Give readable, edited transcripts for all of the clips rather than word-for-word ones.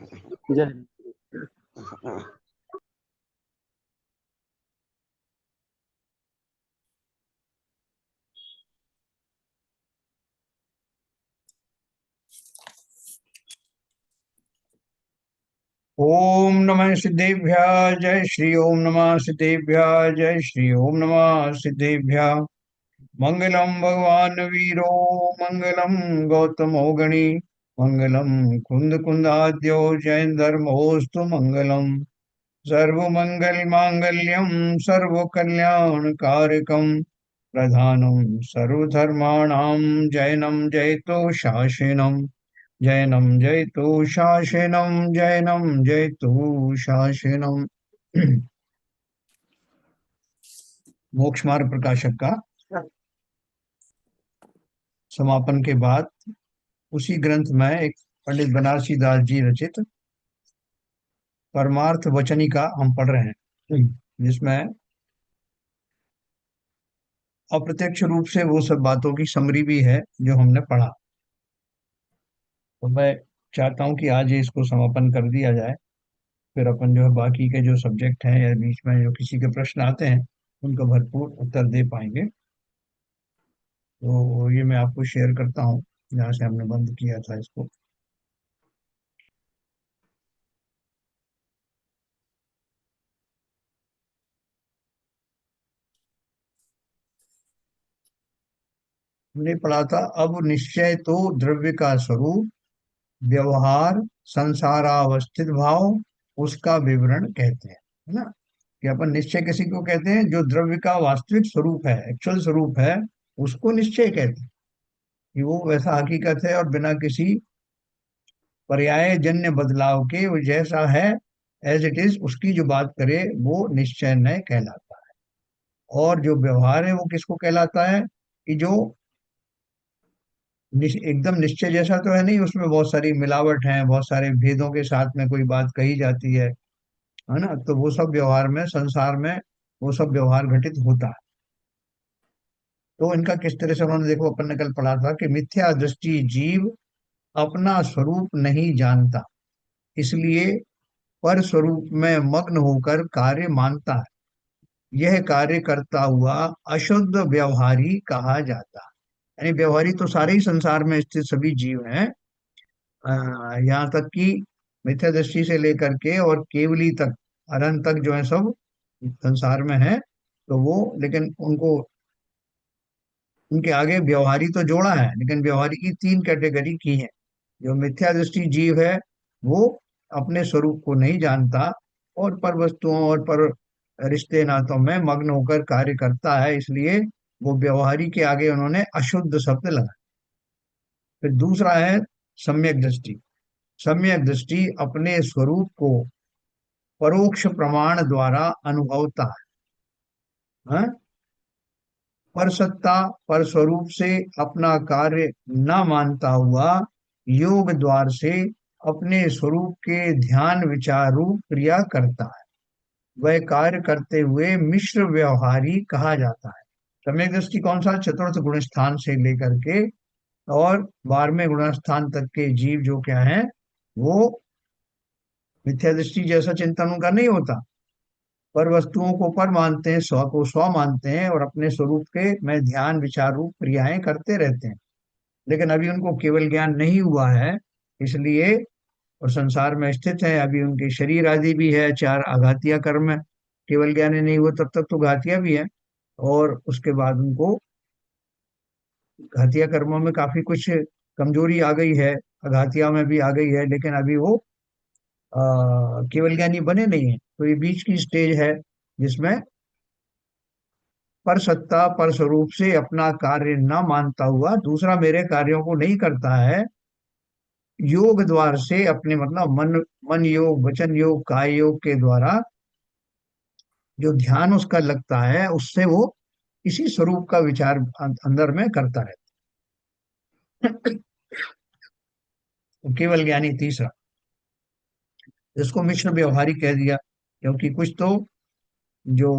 जय। ओम नमः सिद्धेभ्यः जय श्री ओम नमः सिद्धेभ्यः जय श्री ओम नमः सिद्धेभ्यः। मंगलम भगवान वीरो मंगलम गौतमो गणी मंगलम कुंद कुंदाद्यो जैन धर्मोस्तु मंगलम। सर्वमंगल मांगल्यम सर्व कल्याण कारकम प्रधानम सर्वधर्माणां जैनम जयतो शासनम। जैनम जयतु शासनम जैनम जयतु शासनम। मोक्ष मार्ग प्रकाशक का समापन के बाद उसी ग्रंथ में एक पंडित बनारसी दास जी रचित परमार्थ वचनी का हम पढ़ रहे हैं, जिसमें अप्रत्यक्ष रूप से वो सब बातों की समरी भी है जो हमने पढ़ा। तो मैं चाहता हूं कि आज ही इसको समापन कर दिया जाए, फिर अपन जो है बाकी के जो सब्जेक्ट हैं या बीच में जो किसी के प्रश्न आते हैं उनका भरपूर उत्तर दे पाएंगे। तो ये मैं आपको शेयर करता हूँ जहाँ से हमने बंद किया था इसको। हमने पढ़ा था अब निश्चय तो द्रव्य का स्वरूप व्यवहार संसारावस्थित भाव उसका विवरण कहते हैं, है ना। कि अपन निश्चय किसी को कहते हैं जो द्रव्य का वास्तविक स्वरूप है, एक्चुअल स्वरूप है, उसको निश्चय कहते हैं कि वो वैसा हकीकत है और बिना किसी पर्याय जन्य बदलाव के वो जैसा है एज इट इज उसकी जो बात करे वो निश्चय नहीं कहलाता। और जो व्यवहार है वो किसको कहलाता है कि जो एकदम निश्चय जैसा तो है नहीं, उसमें बहुत सारी मिलावट है, बहुत सारे भेदों के साथ में कोई बात कही जाती है ना। तो वो सब व्यवहार में, संसार में वो सब व्यवहार घटित होता है। तो इनका किस तरह से उन्होंने, देखो अपन ने कल पढ़ा था कि मिथ्या दृष्टि जीव अपना स्वरूप नहीं जानता, इसलिए पर स्वरूप में मग्न होकर कार्य मानता है। यह कार्य करता हुआ अशुद्ध व्यवहारी कहा जाता है। यानी व्यवहारी तो सारे ही संसार में स्थित सभी जीव हैं, यहाँ तक कि मिथ्या दृष्टि से लेकर के और केवली तक, अनंत तक जो है सब संसार में है। तो वो लेकिन उनको, उनके आगे व्यवहारी तो जोड़ा है, लेकिन व्यवहारी की तीन कैटेगरी की है। जो मिथ्या दृष्टि जीव है वो अपने स्वरूप को नहीं जानता और पर वस्तुओं और पर रिश्ते नातों में मग्न होकर कार्य करता है, इसलिए वो व्यवहारी के आगे उन्होंने अशुद्ध शब्द लगाया। फिर दूसरा है सम्यक दृष्टि। सम्यक दृष्टि अपने स्वरूप को परोक्ष प्रमाण द्वारा अनुभवता है, हाँ? पर सत्ता पर स्वरूप से अपना कार्य न मानता हुआ योग द्वार से अपने स्वरूप के ध्यान विचार रूप क्रिया करता है। वह कार्य करते हुए मिश्र व्यवहारी कहा जाता है। सम्यक दृष्टि कौन सा? चतुर्थ गुण स्थान से लेकर के और 12वें गुण स्थान तक के जीव जो क्या है वो मिथ्या दृष्टि जैसा चिंतन उनका नहीं होता, पर वस्तुओं को पर मानते हैं, स्व को स्व मानते हैं और अपने स्वरूप के में ध्यान विचार रूप क्रियाएं करते रहते हैं। लेकिन अभी उनको केवल ज्ञान नहीं हुआ है, इसलिए और संसार में स्थित है, अभी उनके शरीर आदि भी है, चार आघातिया कर्म है। केवल ज्ञानी नहीं हुआ तब तक तो घातिया भी है, और उसके बाद उनको घातिया कर्मों में काफी कुछ कमजोरी आ गई है, अघातिया में भी आ गई है, लेकिन अभी वो केवल ज्ञानी बने नहीं है। तो ये बीच की स्टेज है जिसमें पर सत्ता पर स्वरूप से अपना कार्य न मानता हुआ दूसरा मेरे कार्यों को नहीं करता है, योग द्वार से अपने मतलब मन, मन योग, वचन योग, काय योग के द्वारा जो ध्यान उसका लगता है उससे वो इसी स्वरूप का विचार अंदर में करता रहता है। केवल ज्ञानी तीसरा, इसको मिश्र व्यवहारी कह दिया, क्योंकि कुछ तो जो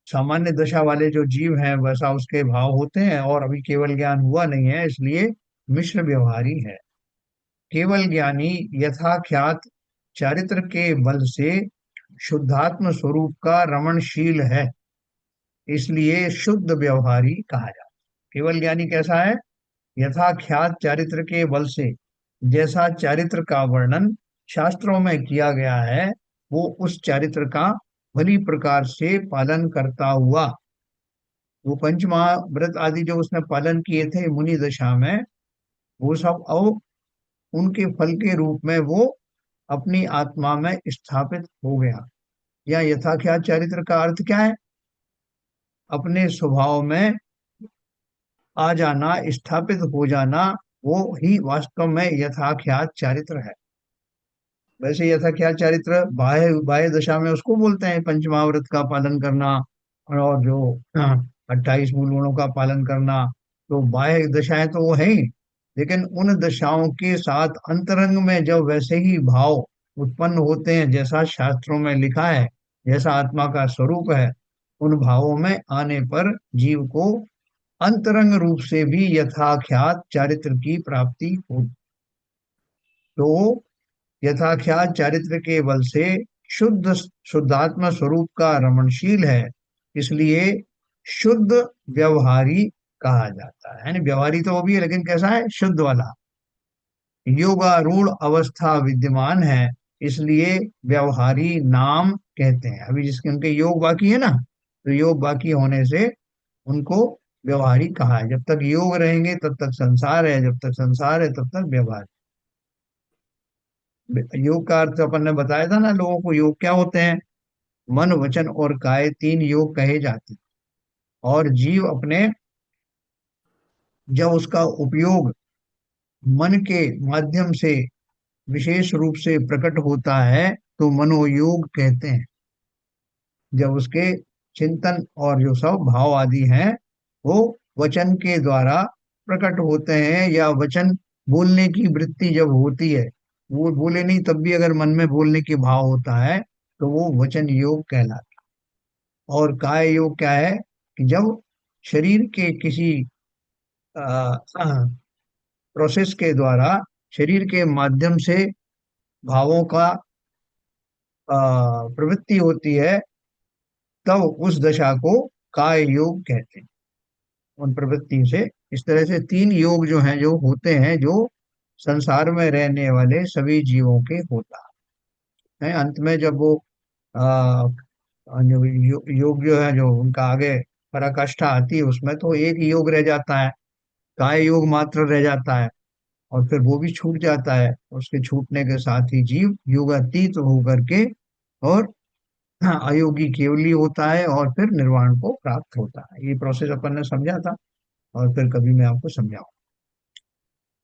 सामान्य दशा वाले जो जीव हैं वैसा उसके भाव होते हैं, और अभी केवल ज्ञान हुआ नहीं है, इसलिए मिश्र व्यवहारी है। केवल ज्ञानी यथाख्यात चारित्र के बल से शुद्धात्म स्वरूप का रमणशील है, इसलिए शुद्ध व्यवहारी कहा जाता है। केवल ज्ञानी कैसा है? यथाख्यात चारित्र के बल से, जैसा चारित्र का वर्णन शास्त्रों में किया गया है, वो उस चारित्र का भली प्रकार से पालन करता हुआ, वो पंचमहाव्रत आदि जो उसने पालन किए थे मुनि दशा में, वो सब अब उनके फल के रूप में वो अपनी आत्मा में स्थापित हो गया। या यथाख्यात चारित्र का अर्थ क्या है? अपने स्वभाव में आ जाना, स्थापित हो जाना, वो ही वास्तव में यथाख्यात चारित्र है। वैसे यथाख्यात चारित्र बाह्य बाह्य दशा में उसको बोलते हैं, पंचमहाव्रत का पालन करना और जो 28 मूल गुणों का पालन करना, तो बाह्य दशाएं तो वो है ही। लेकिन उन दशाओं के साथ अंतरंग में जब वैसे ही भाव उत्पन्न होते हैं जैसा शास्त्रों में लिखा है, जैसा आत्मा का स्वरूप है, उन भावों में आने पर जीव को अंतरंग रूप से भी यथाख्यात चारित्र की प्राप्ति हो। तो यथाख्यात चारित्र के बल से शुद्ध शुद्धात्मा स्वरूप का रमणशील है, इसलिए शुद्ध व्यवहारी कहा जाता है। यानी व्यवहारी तो वो भी है, लेकिन कैसा है? शुद्ध वाला। योगारूढ़ अवस्था विद्यमान है, इसलिए व्यवहारी नाम कहते हैं। अभी जिसके उनके योग बाकी है ना, तो योग बाकी होने से उनको व्यवहारी कहा है। जब तक योग रहेंगे तब तक संसार है, जब तक संसार है तब तक व्यवहार। योग का अर्थ अपन ने बताया था ना लोगों को, योग क्या होते हैं? मन वचन और काया, तीन योग कहे जाते हैं। और जीव अपने, जब उसका उपयोग मन के माध्यम से विशेष रूप से प्रकट होता है तो मनोयोग कहते हैं। जब उसके चिंतन और जो सब भाव आदि हैं वो वचन के द्वारा प्रकट होते हैं, या वचन बोलने की वृत्ति जब होती है, वो बोले नहीं तब भी अगर मन में बोलने के भाव होता है, तो वो वचन योग कहलाता है। और काय योग क्या है? कि जब शरीर के किसी प्रोसेस के द्वारा, शरीर के माध्यम से भावों का प्रवृत्ति होती है, तब उस दशा को काय योग कहते हैं। उन प्रवृत्ति से, इस तरह से तीन योग जो हैं, जो होते हैं, जो संसार में रहने वाले सभी जीवों के होता है। अंत में जब वो आ, जो योग जो है, जो उनका आगे पराकाष्ठा आती है, उसमें तो एक योग रह जाता है, काय योग मात्र रह जाता है, और फिर वो भी छूट जाता है। उसके छूटने के साथ ही जीव योगातीत होकर के और अयोगी केवली होता है, और फिर निर्वाण को प्राप्त होता है। ये प्रोसेस अपन ने समझा था, और फिर कभी मैं आपको समझाऊं।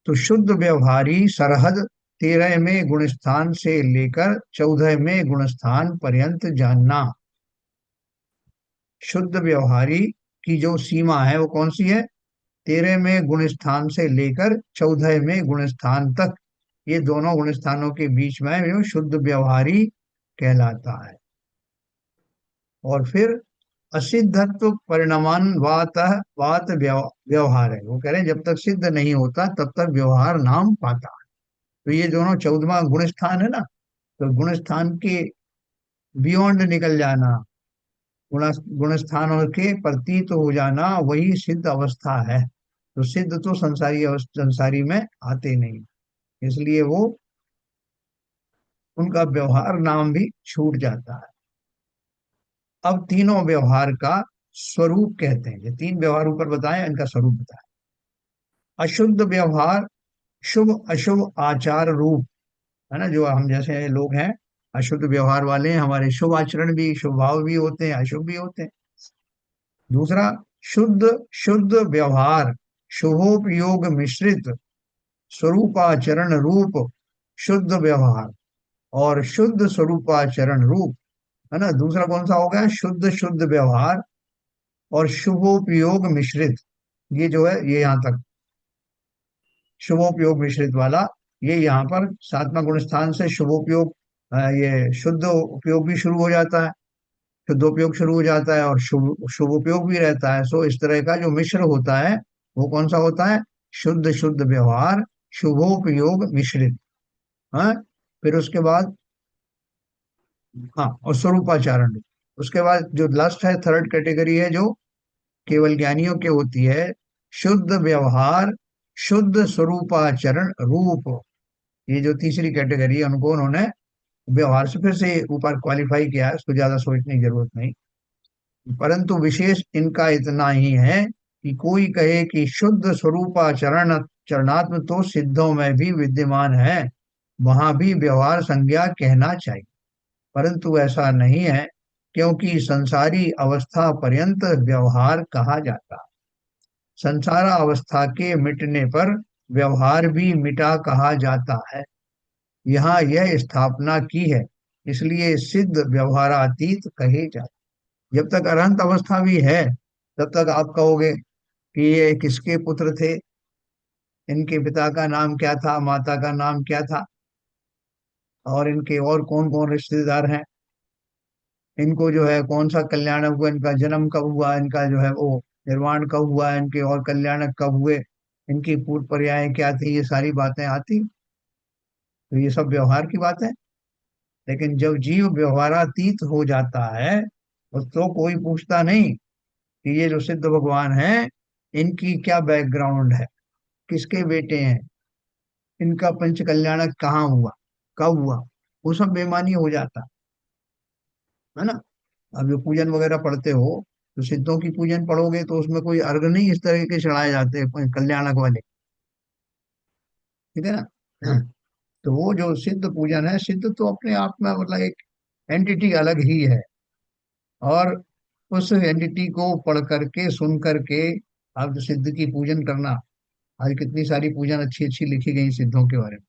तो शुद्ध व्यवहारी सरहद 13वें गुणस्थान से लेकर 14वें गुणस्थान पर्यंत जानना। शुद्ध व्यवहारी की जो सीमा है वो कौन सी है? 13वें गुण स्थान से लेकर 14वें गुण स्थान तक, ये दोनों गुण स्थानों के बीच में जो शुद्ध व्यवहारी कहलाता है। और फिर असिद्धत्व परिणामान वात वात व्यवहार है, वो कह रहे हैं जब तक सिद्ध नहीं होता तब तक व्यवहार नाम पाता है। तो ये दोनों 14वां गुण स्थान है ना, तो गुण स्थान के बियॉन्ड निकल जाना, गुण गुण स्थानों के प्रतीत हो जाना, वही सिद्ध अवस्था है। तो सिद्ध तो संसारी अवस्था, संसारी में आते नहीं, इसलिए वो उनका व्यवहार नाम भी छूट जाता है। अब तीनों व्यवहार का स्वरूप कहते हैं, ये तीन व्यवहार ऊपर बताए, इनका स्वरूप बताया। अशुद्ध व्यवहार शुभ अशुभ आचार रूप, है ना, जो हम जैसे लोग हैं अशुद्ध व्यवहार वाले हैं, हमारे शुभ आचरण भी, शुभ भाव भी होते हैं, अशुभ भी होते हैं। दूसरा, शुद्ध शुद्ध व्यवहार शुभोपयोग मिश्रित स्वरूपाचरण रूप शुद्ध व्यवहार, और शुद्ध स्वरूपाचरण रूप, है ना। दूसरा कौन सा हो गया? शुद्ध शुद्ध व्यवहार और शुभोपयोग मिश्रित, ये जो है ये यहाँ तक शुभोपयोग मिश्रित वाला, ये यहाँ पर 7वां गुण स्थान से शुभोपयोग, ये शुद्ध उपयोग भी शुरू हो जाता है, शुद्धोपयोग शुरू हो जाता है, और शुभ शुभ उपयोग भी रहता है। सो इस तरह का जो मिश्र होता है वो कौन सा होता है? शुद्ध शुद्ध व्यवहार शुभोपयोग मिश्रित। हाँ, फिर उसके बाद, हाँ, और स्वरूपाचरण। उसके बाद जो लास्ट है, थर्ड कैटेगरी है जो केवल ज्ञानियों के होती है, शुद्ध व्यवहार, शुद्ध स्वरूपाचरण रूप। ये जो तीसरी कैटेगरी है उनको उन्होंने व्यवहार से फिर से ऊपर क्वालिफाई किया है, उसको ज्यादा सोचने की जरूरत नहीं। परंतु विशेष इनका इतना ही है कि कोई कहे कि शुद्ध स्वरूपाचरण चरणात्म तो सिद्धों में भी विद्यमान है, वहां भी व्यवहार संज्ञा कहना चाहिए। परंतु ऐसा नहीं है, क्योंकि संसारी अवस्था पर्यंत व्यवहार कहा जाता। संसार अवस्था के मिटने पर व्यवहार भी मिटा कहा जाता है। यहाँ यह स्थापना की है, इसलिए सिद्ध व्यवहारातीत कहे जाते। जब तक अरहंत अवस्था भी है, तब तक आप कहोगे कि ये किसके पुत्र थे, इनके पिता का नाम क्या था, माता का नाम क्या था, और इनके और कौन कौन रिश्तेदार हैं, इनको जो है कौन सा कल्याण हुआ, इनका जन्म कब हुआ, इनका जो है वो निर्वाण कब हुआ, इनके और कल्याणक कब हुए, इनकी पूर्व पर्याय क्या थी, ये सारी बातें आती। तो ये सब व्यवहार की बात है। लेकिन जब जीव व्यवहारातीत हो जाता है, तो कोई पूछता नहीं कि ये जो सिद्ध भगवान है, इनकी क्या बैकग्राउंड है, किसके बेटे हैं, इनका पंच कल्याणक कहाँ हुआ, कब हुआ, वो सब बेमानी हो जाता है ना। अब जो पूजन वगैरह पढ़ते हो, तो सिद्धों की पूजन पढ़ोगे तो उसमें कोई अर्घ नहीं इस तरह के चढ़ाए जाते कोई कल्याणक वाले, ठीक है ना। तो वो जो सिद्ध पूजन है, सिद्ध तो अपने आप में मतलब एक एंटिटी अलग ही है। और उस एंटिटी को पढ़ करके सुन करके आप जो सिद्ध की पूजन करना, आज कितनी सारी पूजन अच्छी अच्छी लिखी गई सिद्धों के बारे में,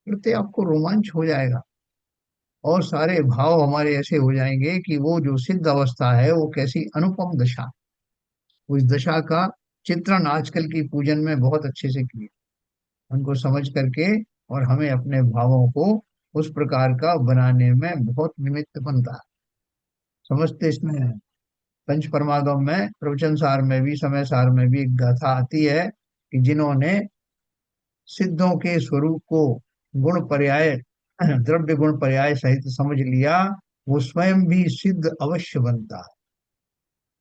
करते आपको रोमांच हो जाएगा। और सारे भाव हमारे ऐसे हो जाएंगे कि वो जो सिद्ध अवस्था है वो कैसी अनुपम दशा, उस दशा का चित्रण आजकल की पूजन में बहुत अच्छे से किए, उनको समझ करके। और हमें अपने भावों को उस प्रकार का बनाने में बहुत निमित्त बनता है। समझते इसमें है। पंच परमागम में प्रवचन सार में भी, समय सार में भी एक गाथा आती है कि जिन्होंने सिद्धों के स्वरूप को गुण पर्याय द्रव्य गुण पर्याय सहित समझ लिया, वो स्वयं भी सिद्ध अवश्य बनता है।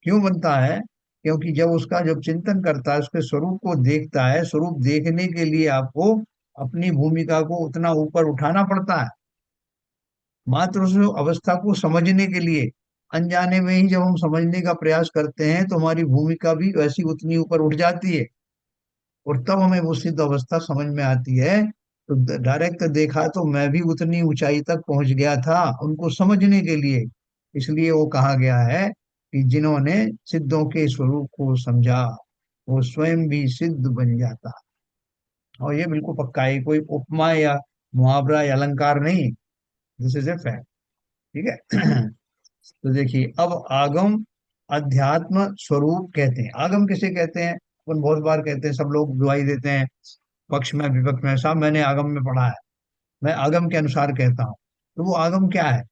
क्यों बनता है? क्योंकि जब उसका जब चिंतन करता है, उसके स्वरूप को देखता है, स्वरूप देखने के लिए आपको अपनी भूमिका को उतना ऊपर उठाना पड़ता है। मात्र उस अवस्था को समझने के लिए, अनजाने में ही जब हम समझने का प्रयास करते हैं, तो हमारी भूमिका भी वैसी उतनी ऊपर उठ जाती है। और तब हमें वो सिद्ध अवस्था समझ में आती है। तो डायरेक्ट देखा तो मैं भी उतनी ऊंचाई तक पहुंच गया था उनको समझने के लिए। इसलिए वो कहा गया है कि जिन्होंने सिद्धों के स्वरूप को समझा, वो स्वयं भी सिद्ध बन जाता। और ये बिल्कुल पक्का है, कोई उपमा या मुहावरा या अलंकार नहीं, दिस इज ए फैक्ट। ठीक है। तो देखिए, अब आगम अध्यात्म स्वरूप कहते हैं। आगम किसे कहते हैं? अपन बहुत बार कहते हैं, सब लोग दुआई देते हैं पक्ष में विपक्ष में, साहब मैंने आगम में पढ़ा है, मैं आगम के अनुसार कहता हूँ। तो वो आगम क्या है?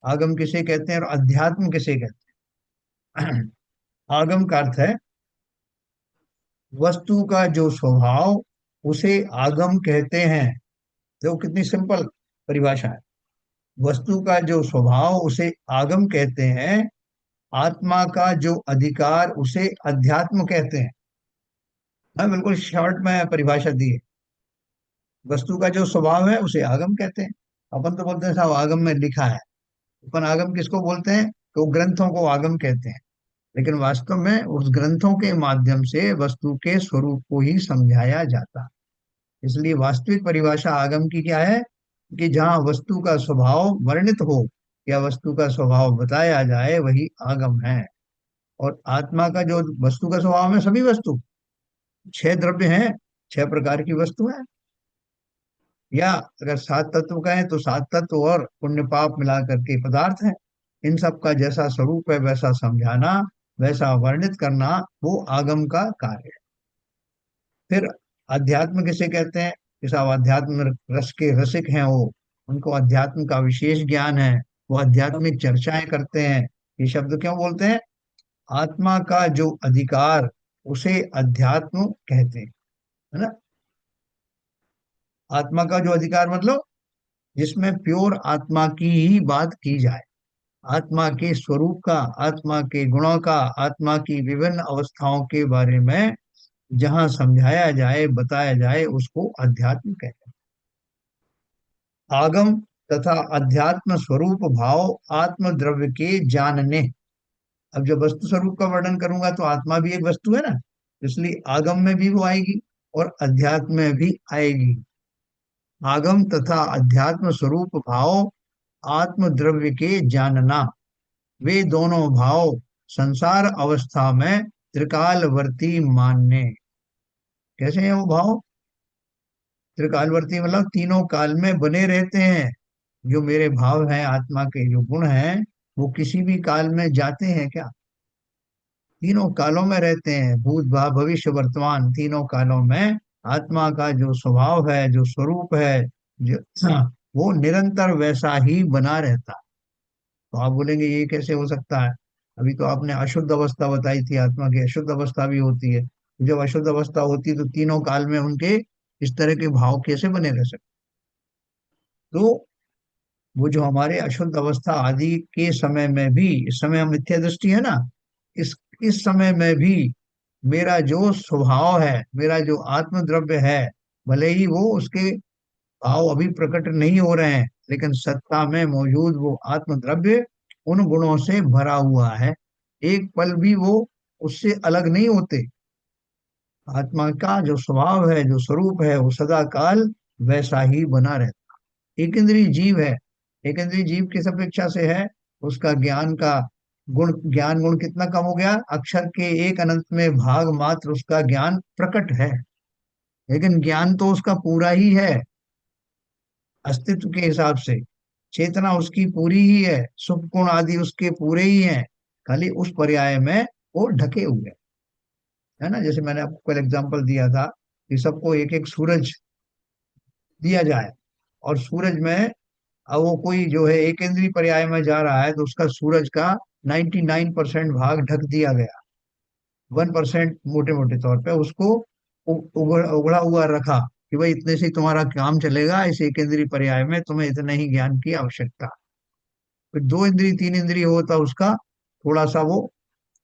आगम किसे कहते हैं और अध्यात्म किसे कहते हैं? आगम का अर्थ है वस्तु का जो स्वभाव, उसे आगम कहते हैं। देखो कितनी सिंपल परिभाषा है। वस्तु का जो स्वभाव उसे आगम कहते हैं, आत्मा का जो अधिकार उसे अध्यात्म कहते हैं। हाँ, बिल्कुल शॉर्ट में परिभाषा दी है। वस्तु का जो स्वभाव है उसे आगम कहते हैं। अपन तो बोलते हैं साहब आगम में लिखा है। अपन आगम किसको बोलते हैं? तो ग्रंथों को आगम कहते हैं। लेकिन वास्तव में उस ग्रंथों के माध्यम से वस्तु के स्वरूप को ही समझाया जाता है। इसलिए वास्तविक परिभाषा आगम की क्या है? कि जहाँ वस्तु का स्वभाव वर्णित हो या वस्तु का स्वभाव बताया जाए, वही आगम है। और आत्मा का जो वस्तु का स्वभाव है, सभी वस्तु, छह द्रव्य हैं, छह प्रकार की वस्तु है। या अगर सात तत्व का है तो सात तत्व और पुण्य पाप मिला करके पदार्थ है। इन सब का जैसा स्वरूप है वैसा समझाना, वैसा वर्णित करना, वो आगम का कार्य है। फिर अध्यात्म किसे कहते हैं? कि साहब अध्यात्म रस के रसिक हैं वो, उनको अध्यात्म का विशेष ज्ञान है, वो आध्यात्मिक चर्चाएं करते हैं। ये शब्द क्यों बोलते हैं? आत्मा का जो अधिकार उसे अध्यात्म कहते हैं, है ना। आत्मा का जो अधिकार मतलब जिसमें प्योर आत्मा की ही बात की जाए, आत्मा के स्वरूप का, आत्मा के गुणों का, आत्मा की विभिन्न अवस्थाओं के बारे में जहाँ समझाया जाए, बताया जाए, उसको अध्यात्म कहते हैं। आगम तथा अध्यात्म स्वरूप भाव आत्म द्रव्य के जानने। अब जब वस्तु स्वरूप का वर्णन करूंगा तो आत्मा भी एक वस्तु है ना, इसलिए आगम में भी वो आएगी और अध्यात्म में भी आएगी। आगम तथा अध्यात्म स्वरूप भाव आत्म द्रव्य के जानना, वे दोनों भाव संसार अवस्था में त्रिकालवर्ती मानने। कैसे हैं वो भाव? त्रिकालवर्ती मतलब तीनों काल में बने रहते हैं। जो मेरे भाव हैं, आत्मा के जो गुण हैं, वो किसी भी काल में जाते हैं क्या? तीनों कालों में रहते हैं, भूत भाव भविष्य वर्तमान तीनों कालों में आत्मा का जो स्वभाव है, जो स्वरूप है, जो वो निरंतर वैसा ही बना रहता है। तो आप बोलेंगे ये कैसे हो सकता है? अभी तो आपने अशुद्ध अवस्था बताई थी, आत्मा की अशुद्ध अवस्था भी होती है। जब अशुद्ध अवस्था होती है तो तीनों काल में उनके इस तरह के भाव कैसे बने रह सकते? तो वो जो हमारे अशुद्ध अवस्था आदि के समय में भी, इस समय हम मिथ्या दृष्टि है ना, इस इस समय में भी मेरा जो स्वभाव है, मेरा जो आत्म द्रव्य है, भले ही वो उसके भाव अभी प्रकट नहीं हो रहे हैं, लेकिन सत्ता में मौजूद वो आत्म द्रव्य उन गुणों से भरा हुआ है। एक पल भी वो उससे अलग नहीं होते। आत्मा का जो स्वभाव है, जो स्वरूप है, वो सदा काल वैसा ही बना रहता। एक इंद्रिय जीव है, एक इंद्रिय जीव किस अपेक्षा से है? उसका ज्ञान का गुण, ज्ञान गुण कितना कम हो गया? अक्षर के एक अनंत में भाग मात्र उसका ज्ञान प्रकट है, लेकिन ज्ञान तो उसका पूरा ही है। अस्तित्व के हिसाब से चेतना उसकी पूरी ही है, सुख गुण आदि उसके पूरे ही हैं, खाली उस पर्याय में वो ढके हुए हैं। है ना, जैसे मैंने आपको कल एग्जांपल दिया था कि सबको एक एक सूरज दिया जाए, और सूरज में अब वो कोई जो है एक इंद्रिय पर्याय में जा रहा है तो उसका सूरज का 99% भाग ढक दिया गया, 1% मोटे मोटे तौर पे उसको उगड़ा हुआ रखा कि भाई इतने से ही तुम्हारा काम चलेगा, इस एक इंद्रिय पर्याय में तुम्हें इतने ही ज्ञान की आवश्यकता। फिर दो इंद्रिय तीन इंद्रिय होता उसका थोड़ा सा वो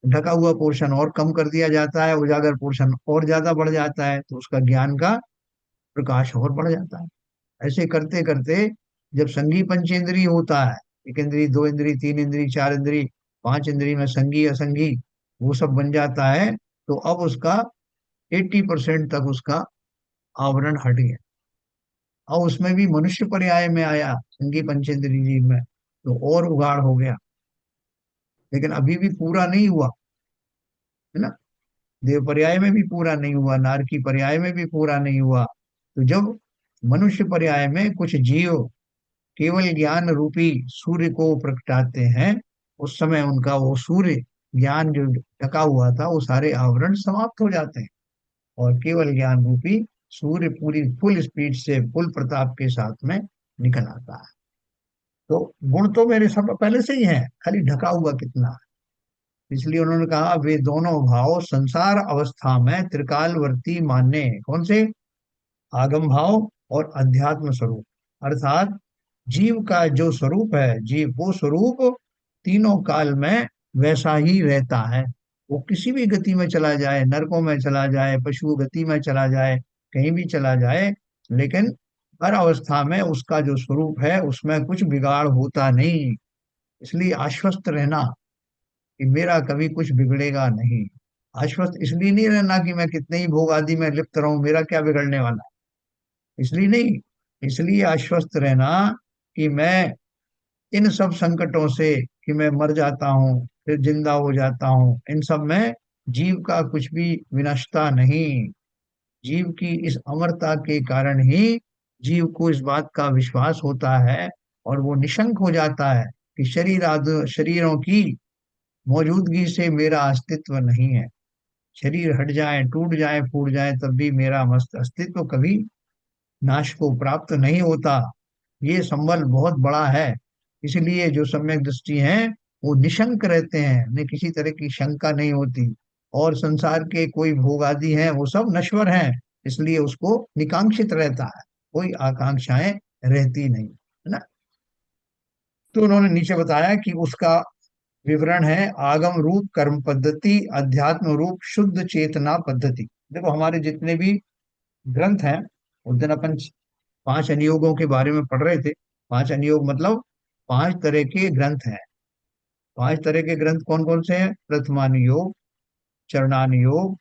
ढका हुआ पोर्शन और कम कर दिया जाता है, उजागर पोर्शन और ज्यादा बढ़ जाता है, तो उसका ज्ञान का प्रकाश और बढ़ जाता है। ऐसे करते करते जब संगी पंचेंद्रिय होता है, एक इंद्रिय दो इंद्रिय तीन इंद्रिय चार इंद्रिय पांच इंद्रिय में संगी असंगी वो सब बन जाता है, तो अब उसका 80% तक उसका आवरण हट गया। और उसमें भी मनुष्य पर्याय में आया संगी पंचेंद्रिय जीव में तो और उगाड़ हो गया, लेकिन अभी भी पूरा नहीं हुआ, है ना। देव पर्याय में भी पूरा नहीं हुआ, नारकी पर्याय में भी पूरा नहीं हुआ। तो जब मनुष्य पर्याय में कुछ जीव केवल ज्ञान रूपी सूर्य को प्रगटाते हैं, उस समय उनका वो सूर्य ज्ञान जो ढका हुआ था वो सारे आवरण समाप्त हो जाते हैं, और केवल ज्ञान रूपी सूर्य पूरी फुल स्पीड से फुल प्रताप के साथ में निकल आता है। तो गुण तो मेरे सब पहले से ही है, खाली ढका हुआ कितना है। इसलिए उन्होंने कहा वे दोनों भाव संसार अवस्था में त्रिकालवर्ती मान्य। कौन से? आगम भाव और अध्यात्म स्वरूप, अर्थात जीव का जो स्वरूप है, जीव वो स्वरूप तीनों काल में वैसा ही रहता है। वो किसी भी गति में चला जाए, नरकों में चला जाए, पशु गति में चला जाए, कहीं भी चला जाए, लेकिन हर अवस्था में उसका जो स्वरूप है उसमें कुछ बिगाड़ होता नहीं। इसलिए आश्वस्त रहना कि मेरा कभी कुछ बिगड़ेगा नहीं। आश्वस्त इसलिए नहीं रहना कि मैं कितने ही भोग आदि में लिप्त रहूं, मेरा क्या बिगड़ने वाला है, इसलिए नहीं। इसलिए आश्वस्त रहना कि मैं इन सब संकटों से, कि मैं मर जाता हूँ फिर जिंदा हो जाता हूँ, इन सब में जीव का कुछ भी विनष्टता नहीं। जीव की इस अमरता के कारण ही जीव को इस बात का विश्वास होता है और वो निशंक हो जाता है कि शरीर आदि शरीरों की मौजूदगी से मेरा अस्तित्व नहीं है। शरीर हट जाए, टूट जाए, फूट जाए, तब भी मेरा मस्त अस्तित्व कभी नाश को प्राप्त नहीं होता। ये संबल बहुत बड़ा है। इसलिए जो सम्यक दृष्टि है वो निशंक रहते हैं, उन्हें किसी तरह की शंका नहीं होती। और संसार के कोई भोग आदि हैं वो सब नश्वर हैं, इसलिए उसको निकांक्षित रहता है। कोई आकांक्षाएं रहती नहीं, है ना। तो उन्होंने नीचे बताया कि उसका विवरण है, आगम रूप कर्म पद्धति, अध्यात्म रूप शुद्ध चेतना पद्धति। देखो हमारे जितने भी ग्रंथ हैं, उस दिन अपन 5 अनुयोगों के बारे में पढ़ रहे थे। 5 अनुयोग मतलब 5 तरह के ग्रंथ हैं। 5 तरह के ग्रंथ कौन कौन से हैं? प्रथमानुयोग, चरणानुयोग,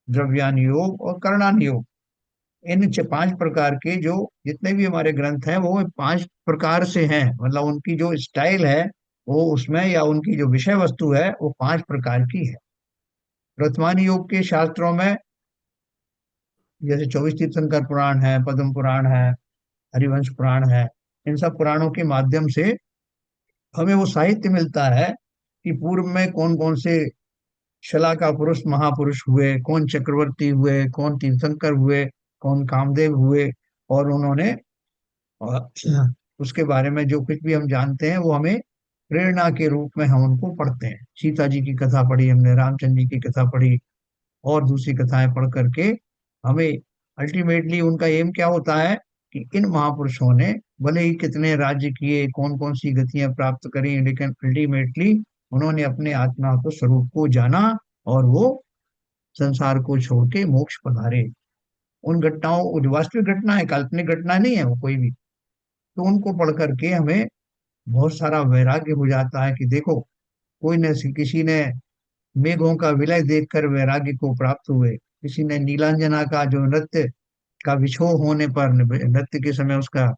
द्रव्यानुयोग और कर्णानुयोग। इन 5 प्रकार के जो जितने भी हमारे ग्रंथ हैं वो 5 प्रकार से हैं, मतलब उनकी जो स्टाइल है वो उसमें, या उनकी जो विषय वस्तु है वो 5 प्रकार की है। प्रथमानुयोग के शास्त्रों में जैसे 24 तीर्थंकर पुराण है, पद्म पुराण है, हरिवंश पुराण है, इन सब पुराणों के माध्यम से हमें वो साहित्य मिलता है कि पूर्व में कौन कौन से शला का पुरुष महापुरुष हुए, कौन चक्रवर्ती हुए, कौन तीर्थंकर हुए, कौन कामदेव हुए। और उन्होंने और उसके बारे में जो कुछ भी हम जानते हैं वो हमें प्रेरणा के रूप में हम उनको पढ़ते हैं। सीता जी की कथा पढ़ी हमने, रामचंद्र जी की कथा पढ़ी, और दूसरी कथाएं पढ़ करके हमें अल्टीमेटली उनका एम क्या होता है कि इन महापुरुषों ने भले ही कितने राज्य किए, कौन कौन सी गतियां प्राप्त करी, लेकिन अल्टीमेटली उन्होंने अपने आत्मा को, स्वरूप को जाना, और वो संसार को छोड़ के मोक्ष पधारे। उन घटनाओं, जो वास्तविक घटना है, काल्पनिक घटना नहीं है वो कोई भी। तो उनको पढ़ करके हमें बहुत सारा वैराग्य हो जाता है कि देखो, कोई ने, किसी ने मेघों का विलय देखकर वैराग्य को प्राप्त हुए, किसी ने नीलांजना का जो नृत्य का विछोह होने पर, नृत्य के समय उसका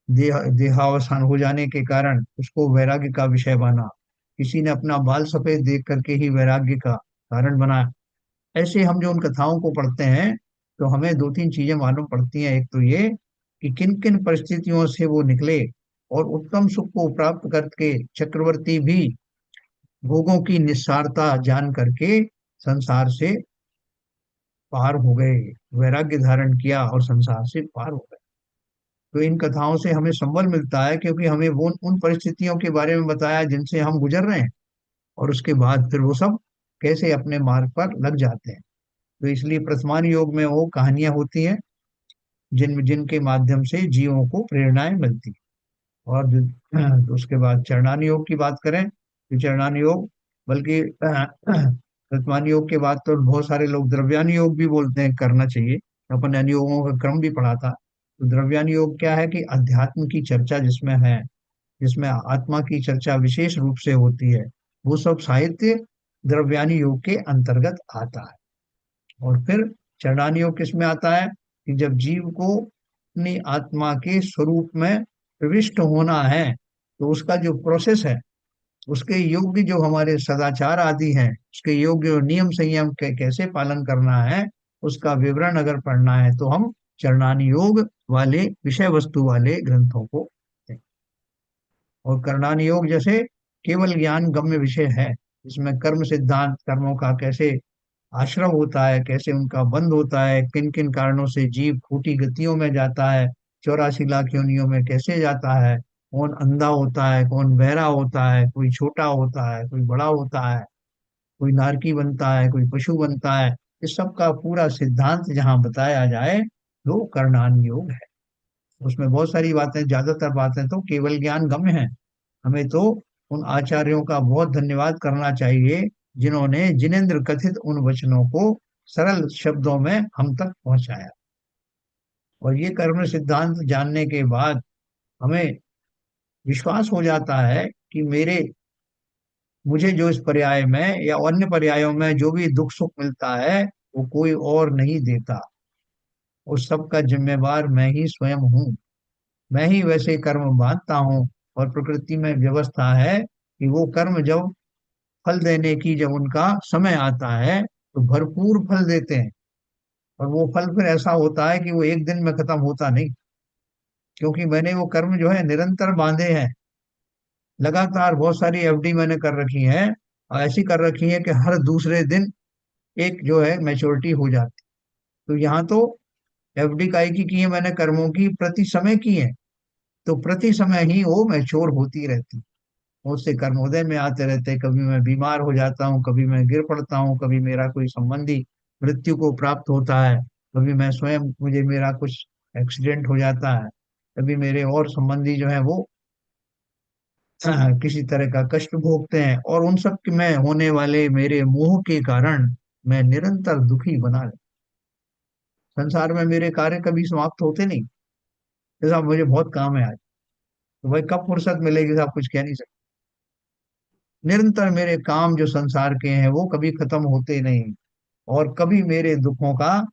देहावसान हो जाने के कारण उसको वैराग्य का विषय बना, किसी ने अपना बाल सफेद देख करके ही वैराग्य का कारण बनाया। ऐसे हम जो उन कथाओं को पढ़ते हैं तो हमें 2-3 चीजें मालूम पड़ती हैं। एक तो ये कि किन किन परिस्थितियों से वो निकले और उत्तम सुख को प्राप्त करके चक्रवर्ती भी भोगों की निस्सारता जान करके संसार से पार हो गए, वैराग्य धारण किया और संसार से पार हो गए। तो इन कथाओं से हमें संबल मिलता है, क्योंकि हमें वो उन परिस्थितियों के बारे में बताया जिनसे हम गुजर रहे हैं, और उसके बाद फिर वो सब कैसे अपने मार्ग पर लग जाते हैं। तो इसलिए प्रथमान योग में वो कहानियां होती हैं जिनके माध्यम से जीवों को प्रेरणाएं मिलती हैं। और तो उसके बाद चरणान योग की बात करें तो चरणान योग, बल्कि प्रथमान योग के बाद तो बहुत सारे लोग द्रव्यान योग भी बोलते हैं, करना चाहिए। अपन अनुयोगों का क्रम भी पढ़ा था। तो द्रव्यान योग क्या है कि अध्यात्म की चर्चा जिसमें है, जिसमें आत्मा की चर्चा विशेष रूप से होती है, वो सब साहित्य द्रव्यानी योग के अंतर्गत आता है। और फिर चरणानी योग किस में आता है कि जब जीव को अपनी आत्मा के स्वरूप में प्रविष्ट होना है, तो उसका जो प्रोसेस है, उसके योग्य जो हमारे सदाचार आदि हैं, उसके योग्य जो नियम संयम के कैसे पालन करना है, उसका विवरण अगर पढ़ना है तो हम चरणानी योग वाले विषय वस्तु वाले ग्रंथों को पढ़ते हैं। और कर्णान योग जैसे केवल ज्ञान गम्य विषय है, इसमें कर्म सिद्धांत, कर्मों का कैसे आश्रम होता है, कैसे उनका बंध होता है, किन किन कारणों से जीव खोटी गतियों में जाता है, 84 लाख योनियों में कैसे जाता है, कौन अंधा होता है, कौन बहरा होता है, कोई छोटा होता है, कोई बड़ा होता है, कोई नारकी बनता है, कोई पशु बनता है। इस सब का पूरा सिद्धांत जहाँ बताया जाए तो कर्णान योग है। उसमें बहुत सारी बातें, ज्यादातर बातें तो केवल ज्ञान गम्य है। हमें तो उन आचार्यों का बहुत धन्यवाद करना चाहिए जिन्होंने जिनेन्द्र कथित उन वचनों को सरल शब्दों में हम तक पहुंचाया। और ये कर्म सिद्धांत जानने के बाद हमें विश्वास हो जाता है कि मुझे जो इस पर्याय में या अन्य पर्यायों में जो भी दुख सुख मिलता है वो कोई और नहीं देता, उस सब का जिम्मेवार मैं ही स्वयं हूँ। मैं ही वैसे कर्म बांधता हूँ, और प्रकृति में व्यवस्था है कि वो कर्म जब फल देने की, जब उनका समय आता है तो भरपूर फल देते हैं। और वो फल फिर ऐसा होता है कि वो एक दिन में खत्म होता नहीं, क्योंकि मैंने वो कर्म जो है निरंतर बांधे हैं। लगातार बहुत सारी एफडी मैंने कर रखी है, और ऐसी कर रखी है कि हर दूसरे दिन एक जो है मैच्योरिटी हो जाती। तो यहाँ तो एफडी काय की है मैंने, कर्मों की प्रति समय की है, तो प्रति समय ही वो मैच्योर होती रहती। उससे कर्मोदय में आते रहते, कभी मैं बीमार हो जाता हूँ, कभी मैं गिर पड़ता हूँ, कभी मेरा कोई संबंधी मृत्यु को प्राप्त होता है, कभी मैं स्वयं, मुझे मेरा कुछ एक्सीडेंट हो जाता है, कभी मेरे और संबंधी जो है वो किसी तरह का कष्ट भोगते हैं, और उन सब में होने वाले मेरे मोह के कारण मैं निरंतर दुखी बना रहता। संसार में मेरे कार्य कभी समाप्त होते नहीं। जैसा मुझे बहुत काम है आज, तो भाई कब फुर्सत मिलेगी साहब, कुछ कह नहीं सकते। निरंतर मेरे काम जो संसार के हैं वो कभी खत्म होते नहीं, और कभी मेरे दुखों का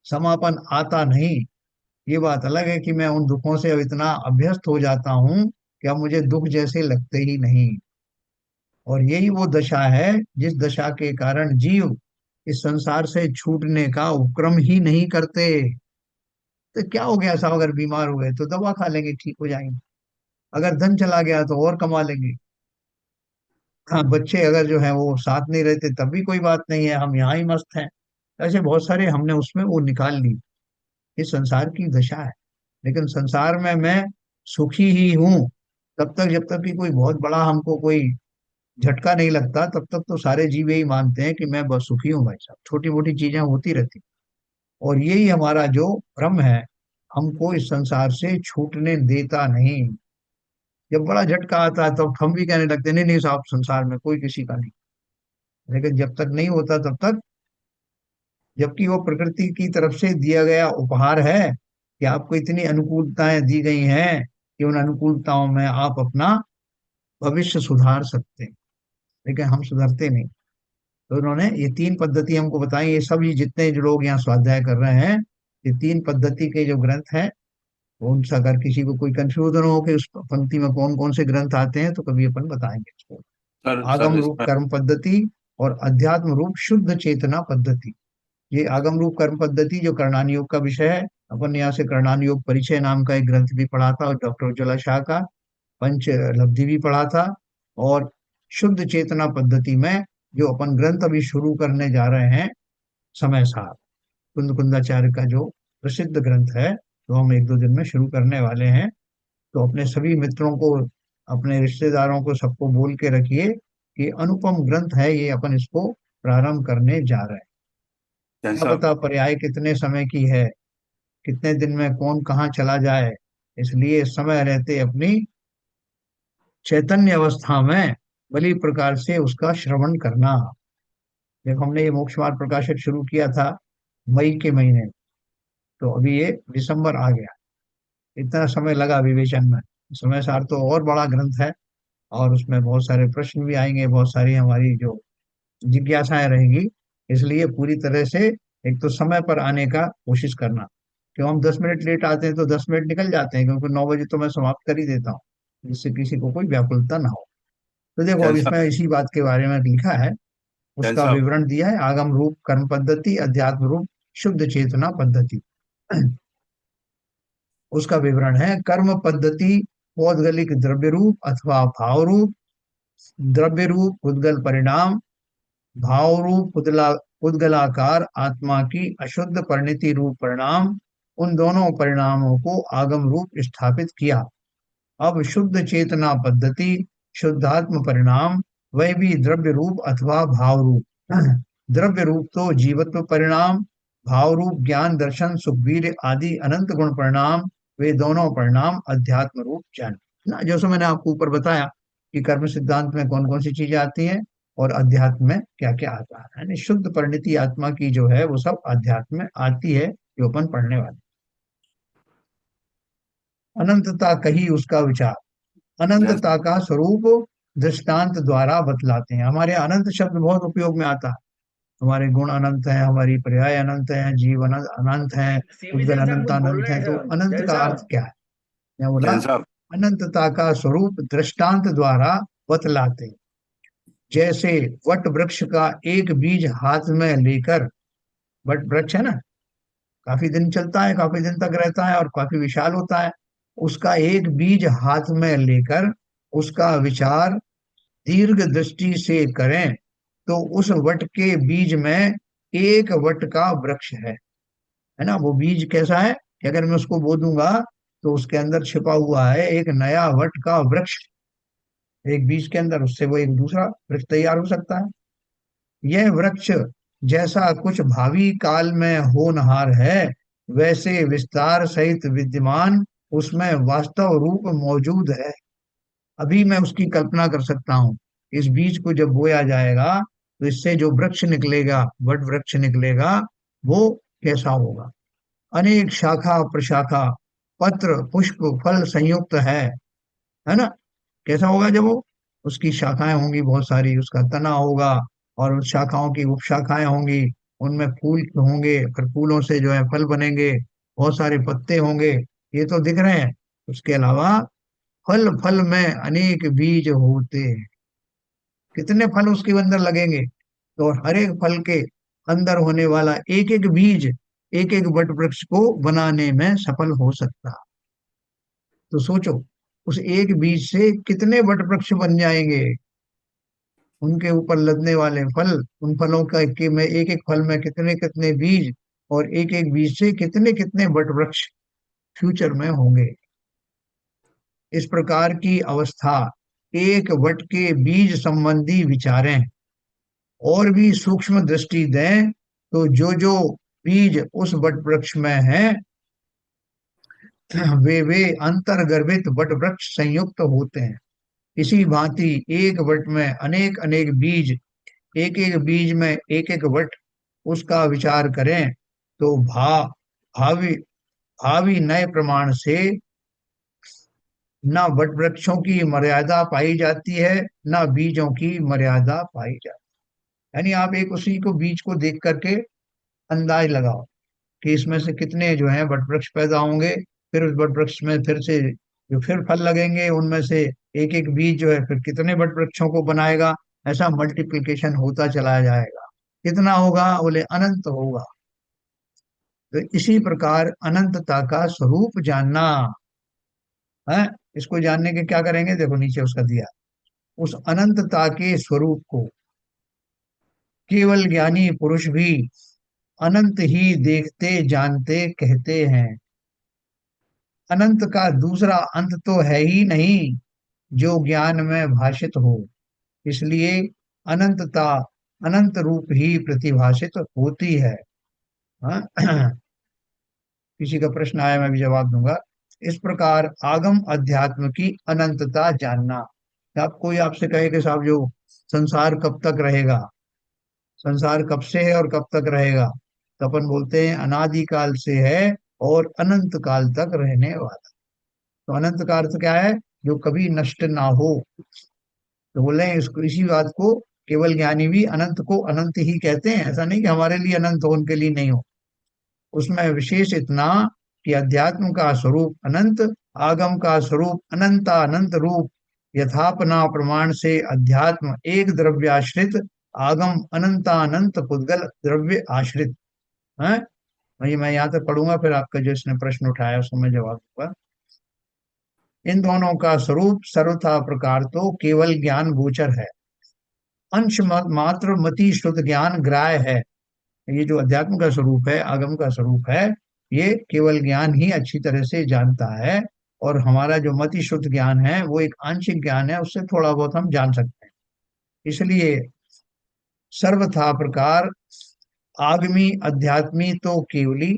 समापन आता नहीं। ये बात अलग है कि मैं उन दुखों से अब इतना अभ्यस्त हो जाता हूँ कि अब मुझे दुख जैसे लगते ही नहीं। और यही वो दशा है जिस दशा के कारण जीव इस संसार से छूटने का उपक्रम ही नहीं करते। तो क्या हो गया साहब, अगर बीमार हो गए तो दवा खा लेंगे, ठीक हो जाएंगे। अगर धन चला गया तो और कमा लेंगे। हाँ, बच्चे अगर जो है वो साथ नहीं रहते तब भी कोई बात नहीं है, हम यहाँ ही मस्त हैं। ऐसे बहुत सारे हमने उसमें वो निकाल ली। ये संसार की दशा है। लेकिन संसार में मैं सुखी ही हूँ तब तक, जब तक कि कोई बहुत बड़ा हमको कोई झटका नहीं लगता, तब तक तो सारे जीव यही मानते हैं कि मैं बस सुखी हूँ भाई साहब, छोटी मोटी चीजें होती रहती। और यही हमारा जो भ्रम है, हमको इस संसार से छूटने देता नहीं। जब बड़ा झटका आता है तब हम भी कहने लगते हैं, नहीं नहीं साहब, संसार में कोई किसी का नहीं। लेकिन जब तक नहीं होता तब तक, जबकि वो प्रकृति की तरफ से दिया गया उपहार है कि आपको इतनी अनुकूलताएं दी गई हैं कि उन अनुकूलताओं में आप अपना भविष्य सुधार सकते हैं। लेकिन हम सुधरते नहीं। तो उन्होंने ये तीन पद्धति हमको बताई। ये सभी जितने जो लोग यहाँ स्वाध्याय कर रहे हैं, ये तीन पद्धति के जो ग्रंथ हैं, उनसे अगर किसी को कोई कंफ्यूजन हो कि उस पंक्ति में कौन कौन से ग्रंथ आते हैं तो कभी अपन बताएंगे इसको। सर आगम रूप इसमें। कर्म पद्धति और अध्यात्म रूप शुद्ध चेतना पद्धति। ये आगम रूप कर्म पद्धति जो करणान योग का विषय है, अपन यहाँ से करणान योग परिचय नाम का एक ग्रंथ भी पढ़ा था, और डॉक्टर उज्ज्वला शाह का पंच लब्धि भी पढ़ा था। और शुद्ध चेतना पद्धति में जो अपन ग्रंथ अभी शुरू करने जा रहे हैं, समय सार कुंद कुंदाचार्य का जो प्रसिद्ध ग्रंथ है, तो हम एक दो दिन में शुरू करने वाले हैं। तो अपने सभी मित्रों को, अपने रिश्तेदारों को, सबको बोल के रखिए कि अनुपम ग्रंथ है ये, अपन इसको प्रारंभ करने जा रहे हैं। जैन क्या साहब। पता पर्याय कितने समय की है, कितने दिन में कौन कहाँ चला जाए। इसलिए समय रहते अपनी चैतन्य अवस्था में भली प्रकार से उसका श्रवण करना। जब हमने ये मोक्ष मार्ग प्रकाशन शुरू किया था मई के महीने, तो अभी ये दिसंबर आ गया। इतना समय लगा विवेचन में। समय सार तो और बड़ा ग्रंथ है, और उसमें बहुत सारे प्रश्न भी आएंगे, बहुत सारी हमारी जो जिज्ञासाएं रहेंगी। इसलिए पूरी तरह से एक तो समय पर आने का कोशिश करना। क्यों हम 10 मिनट लेट आते हैं तो 10 मिनट निकल जाते हैं, क्योंकि 9 बजे तो मैं समाप्त कर ही देता हूँ, जिससे किसी को कोई व्याकुलता ना हो। तो देखो अब जैन साहब। इसमें इसी बात के बारे में लिखा है, जैन उसका साहब। विवरण दिया है। आगम रूप कर्म पद्धति, अध्यात्म रूप शुद्ध चेतना पद्धति। उसका विवरण है, कर्म पद्धति पौद्गलिक द्रव्य रूप अथवा भाव रूप। द्रव्य रूप उद्गल परिणाम, भाव रूप उद्गलाकार आत्मा की अशुद्ध परिणति रूप परिणाम। उन दोनों परिणामों को आगम रूप स्थापित किया। अब शुद्ध चेतना पद्धति, शुद्धात्म परिणाम, वह भी द्रव्य रूप अथवा भाव रूप। द्रव्य रूप तो जीवत्व परिणाम, भाव रूप ज्ञान दर्शन सुखवीर आदि अनंत गुण परिणाम, वे दोनों परिणाम अध्यात्म रूप जन ना। जैसे मैंने आपको ऊपर बताया कि कर्म सिद्धांत में कौन कौन सी चीजें आती हैं और अध्यात्म में क्या क्या आता है, यानी शुद्ध परिणति आत्मा की जो है वो सब अध्यात्म में आती है, जो अपन पढ़ने वाले। अनंतता कही उसका विचार, जैन अनंतता साहब। का स्वरूप दृष्टांत द्वारा बतलाते हैं। हमारे अनंत शब्द बहुत उपयोग में आता है। हमारे गुण अनंत है, हमारी पर्याय अनंत है, जीव अनंत अनंत है, सीवी उद्गल जैन साहब अनंत कुछ बोल अनंत रहे है। हैं तो सर, अनंत जैन का अर्थ साहब। क्या है? मैं बोला, जैन साहब। अनंतता का स्वरूप दृष्टांत द्वारा बतलाते हैं। जैसे वट वृक्ष का एक बीज हाथ में लेकर, वट वृक्ष है ना, काफी दिन चलता है, काफी दिन तक रहता है और काफी विशाल होता है। उसका एक बीज हाथ में लेकर उसका विचार दीर्घ दृष्टि से करें तो उस वट के बीज में एक वट का वृक्ष है ना। वो बीज कैसा है कि अगर मैं उसको बो दूंगा तो उसके अंदर छिपा हुआ है एक नया वट का वृक्ष। एक बीज के अंदर उससे वो एक दूसरा वृक्ष तैयार हो सकता है। यह वृक्ष जैसा कुछ भावी काल में होनहार है, वैसे विस्तार सहित विद्यमान उसमें वास्तव रूप मौजूद है। अभी मैं उसकी कल्पना कर सकता हूँ। इस बीज को जब बोया जाएगा तो इससे जो वृक्ष निकलेगा, वट वृक्ष निकलेगा, वो कैसा होगा? अनेक शाखा प्रशाखा, पत्र पुष्प फल संयुक्त है ना? कैसा होगा जब वो, उसकी शाखाएं होंगी बहुत सारी, उसका तना होगा, और उस शाखाओं की उपशाखाएं होंगी, उनमें फूल होंगे, फिर फूलों से जो है फल बनेंगे, बहुत सारे पत्ते होंगे, ये तो दिख रहे हैं। उसके अलावा फल फल में अनेक बीज होते हैं। कितने फल उसके अंदर लगेंगे? तो हर एक फल के अंदर होने वाला एक एक बीज एक एक वट वृक्ष को बनाने में सफल हो सकता है। तो सोचो, उस एक बीज से कितने वट वृक्ष बन जाएंगे, उनके ऊपर लगने वाले फल, उन फलों का के में एक एक फल में कितने कितने बीज, और एक एक बीज से कितने कितने वट वृक्ष फ्यूचर में होंगे। इस प्रकार की अवस्था एक वट के बीज संबंधी विचारें। और भी सूक्ष्म दृष्टि दें तो जो जो बीज उस वट वृक्ष में हैं, वे अंतर्गर्भित वट वृक्ष संयुक्त होते हैं। इसी भांति एक वट में अनेक अनेक बीज, एक एक बीज में एक एक वट, उसका विचार करें तो भावी भावी नए प्रमाण से न वट वृक्षों की मर्यादा पाई जाती है, न बीजों की मर्यादा पाई जाती। यानी आप एक उसी को बीज को देख करके अंदाज लगाओ कि इसमें से कितने जो है वट वृक्ष पैदा होंगे, फिर उस वट वृक्ष में फिर से जो फिर फल लगेंगे, उनमें से एक एक बीज जो है फिर कितने वट वृक्षों को बनाएगा। ऐसा मल्टीप्लिकेशन होता चला जाएगा। कितना होगा? बोले अनंत होगा। तो इसी प्रकार अनंतता का स्वरूप जानना है। इसको जानने के क्या करेंगे? देखो नीचे उसका दिया। उस अनंतता के स्वरूप को केवल ज्ञानी पुरुष भी अनंत ही देखते जानते कहते हैं। अनंत का दूसरा अंत तो है ही नहीं जो ज्ञान में भाषित हो, इसलिए अनंतता अनंत रूप ही प्रतिभाषित होती है। हाँ? किसी का प्रश्न आया, मैं भी जवाब दूंगा। इस प्रकार आगम अध्यात्म की अनंतता जानना। आप कोई आपसे कहे कि साहब जो संसार कब तक रहेगा, संसार कब से है और कब तक रहेगा, तो अपन बोलते हैं अनादि काल से है और अनंत काल तक रहने वाला। तो अनंत का अर्थ क्या है? जो कभी नष्ट ना हो। तो बोले इसको, इसी बात को केवल ज्ञानी भी अनंत को अनंत ही कहते हैं। ऐसा नहीं कि हमारे लिए अनंत हो उनके लिए नहीं हो। उसमें विशेष इतना कि अध्यात्म का स्वरूप अनंत, आगम का स्वरूप अनंता अनंत रूप, यथापना प्रमाण से अध्यात्म एक द्रव्य आश्रित, आगम अनंता अनंत पुद्गल द्रव्य आश्रित है। वही मैं यहाँ तक पढ़ूंगा, फिर आपका जो इसने प्रश्न उठाया उसको मैं जवाब दूंगा। इन दोनों का स्वरूप सर्वथा प्रकार तो केवल ज्ञान गोचर है, अंश मात्र मति शुद्ध ज्ञान ग्राह्य है। ये जो अध्यात्म का स्वरूप है, आगम का स्वरूप है, ये केवल ज्ञान ही अच्छी तरह से जानता है। और हमारा जो मति शुद्ध ज्ञान है वो एक आंशिक ज्ञान है, उससे थोड़ा बहुत हम जान सकते हैं। इसलिए सर्वथा प्रकार आगमी अध्यात्मी तो केवली,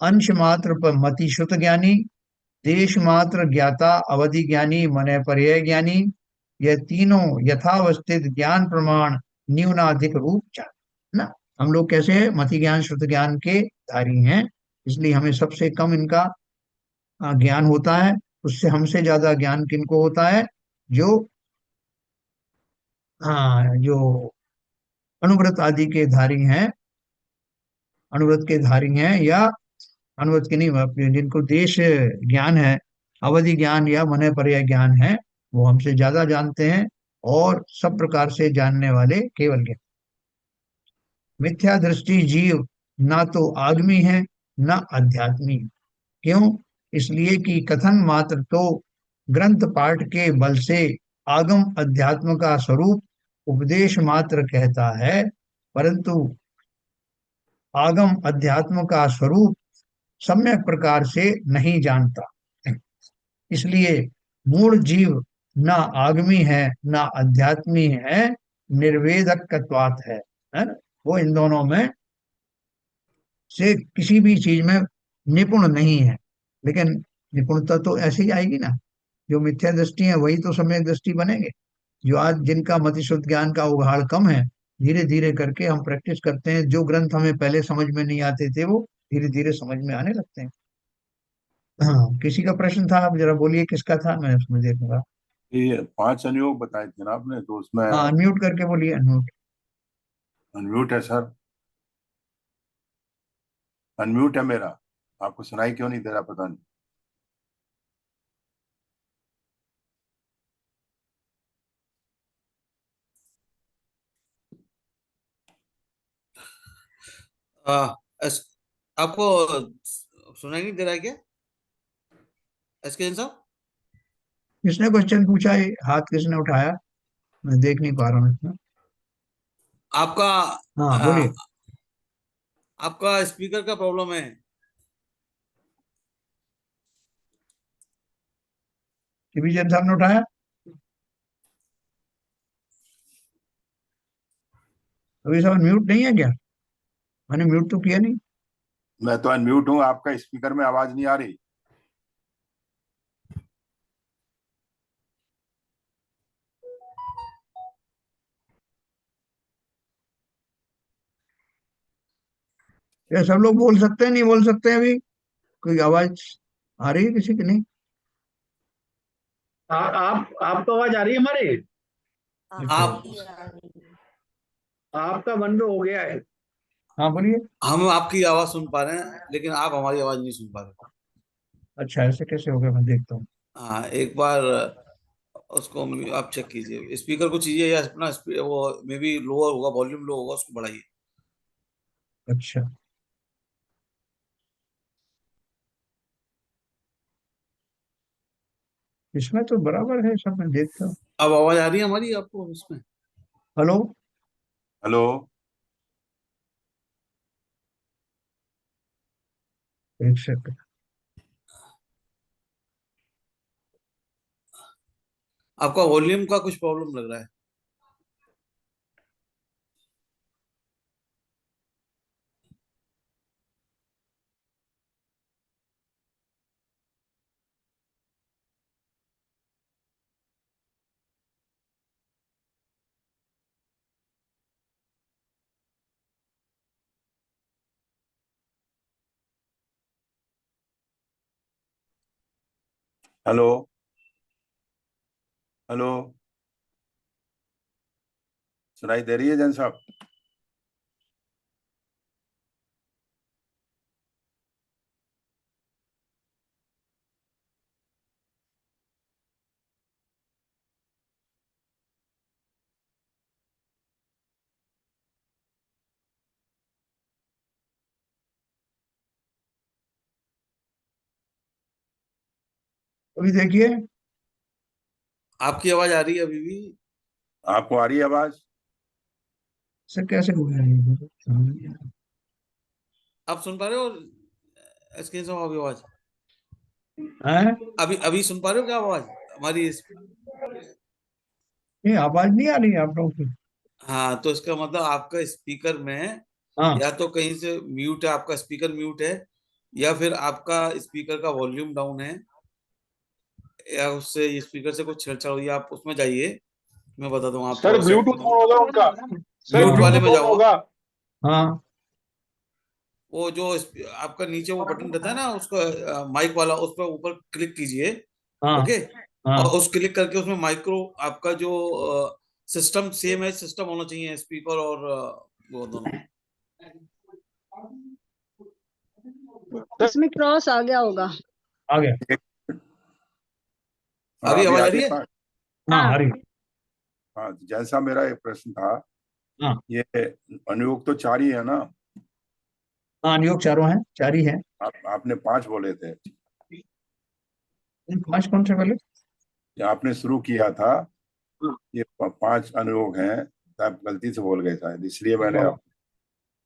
अंश मात्र पर मति शुद्ध ज्ञानी, देश मात्र ज्ञाता अवधि ज्ञानी मने पर्याय ज्ञानी, यह तीनों यथावस्थित ज्ञान प्रमाण न्यूनाधिक रूप जान ना। हम लोग कैसे हैं? मति ज्ञान शुद्ध ज्ञान के धारी हैं, इसलिए हमें सबसे कम इनका ज्ञान होता है। उससे हमसे ज्यादा ज्ञान किनको होता है? जो जो अनुव्रत आदि के धारी हैं, अनुव्रत के धारी हैं, या अनुव्रत के नहीं, जिनको देश ज्ञान है, अवधि ज्ञान या मन पर्याय ज्ञान है, वो हमसे ज्यादा जानते हैं। और सब प्रकार से जानने वाले केवल ज्ञान। मिथ्या दृष्टि जीव ना तो आदमी है ना अध्यात्मी। क्यों? इसलिए कि कथन मात्र तो ग्रंथ पाठ के बल से आगम अध्यात्म का स्वरूप उपदेश मात्र कहता है, परंतु आगम अध्यात्म का स्वरूप सम्यक प्रकार से नहीं जानता। इसलिए मूल जीव ना आगमी है ना अध्यात्मी है, निर्वेदकत्वात् है ना? वो इन दोनों में से किसी भी चीज में निपुण नहीं है। लेकिन निपुणता तो ऐसे ही आएगी ना, जो मिथ्या दृष्टि है वही तो सम्यक दृष्टि बनेंगे। जो आज जिनका मतिशुद्ध ज्ञान का उघाड़ कम है, धीरे धीरे करके हम प्रैक्टिस करते हैं, जो ग्रंथ हमें पहले समझ में नहीं आते थे वो धीरे धीरे समझ में आने लगते हैं। हाँ, किसी का प्रश्न था, आप जरा बोलिए किसका था, मैं उसमें देखूंगा। ये 5 अनुयोग बताए थे ना आपने, तो उसमें हाँ, अनम्यूट करके बोलिए, अनम्यूट। अनम्यूट है सर, अनम्यूट है मेरा। आपको सुनाई क्यों नहीं दे रहा, पता नहीं। आ, एस, आपको सुनाई नहीं दे रहा है क्या, एसके साहब? किसने क्वेश्चन पूछा, ये हाथ किसने उठाया, मैं देख नहीं पा रहा हूँ इसमें। आपका हाँ, आ, बोलिए। आपका स्पीकर का प्रॉब्लम है। टीवी जैन साहब ने उठाया, अभी साहब म्यूट नहीं है क्या? मैंने म्यूट तो किया नहीं। मैं तो अनम्यूट हूँ, आपका स्पीकर में आवाज नहीं आ रही। ये सब लोग बोल सकते हैं, नहीं बोल सकते हैं अभी? कोई आवाज आ रही है किसी की? नहीं। आपको आवाज आ रही है हमारी? अच्छा। आप आपकी आ रही है। आपका बंद हो गया है। हाँ, बोलिए। हम आपकी आवाज सुन पा रहे हैं, लेकिन आप हमारी आवाज नहीं सुन पा रहे। अच्छा, ऐसे कैसे हो गया, मैं देखता हूँ। हाँ, एक बार उसको आप चेक कीजिए, स्पीकर को चीजिए या अपना वो मे बी लोअर होगा, वॉल्यूम लो होगा, उसको बढ़ाइए। अच्छा, इसमें तो बराबर है सब, मैं देखता हूँ। अब आवाज आ रही है हमारी आपको उसमें? हेलो। हेलो। एक सेकंड। आपका वॉल्यूम का कुछ प्रॉब्लम लग रहा है। हेलो। हेलो। सुनाई दे रही है जैन साहब? अभी देखिए। आपकी आवाज आ रही है अभी भी। आपको आ रही है आवाज? सर कैसे हो गया ये? समझ नहीं आ आप सुन पा रहे हो एसके साहब अभी आवाज? रहा। हैं? अभी अभी सुन पा रहे हो क्या आवाज हमारी ये आवाज नहीं आ रही है आप लोगों की? हाँ, तो इसका मतलब आपका स्पीकर में हाँ। या तो कहीं से म्यूट है, आपका स्पीकर म्यूट है, या फिर आपका स्पीकर का वॉल्यूम डाउन है, या उससे स्पीकर से कुछ छेड़छाड़ हुई है। आप उसमें जाइए, मैं बता दूं, आप सर थोड़ा सेट कर ब्लूटूथ दो। ऑन होगा उनका। सर म्यूट वाले हाँ। में ब्लूटूथ ऑन जाओ। होगा। हाँ। वो जो आपका नीचे वो बटन रहता है ना, उसको माइक वाला, उस पर ऊपर क्लिक कीजिए। हाँ। ओके। हाँ। और उस क्लिक करके उसमें माइक्रो आपका जो सिस्टम सेम है, सिस्टम होना चाहिए स्पीकर और वो दोनों। इसमें क्रॉस आ गया होगा। आ गया। हाँ, अभी अभी आवाज आ आ रही रही है? है। हाँ, हाँ। आ रही। हाँ, जैसा मेरा एक प्रश्न था, हाँ। ये अनुयोग तो 4 ही है ना? हाँ, नियोग चारों हैं, चार ही हैं। आपने 5 बोले थे। इन पांच कौन से पहले? ये आपने शुरू किया था, हाँ। ये 5 अनुयोग हैं, तो आप गलती से बोल गए शायद, इसलिए मैंने आप।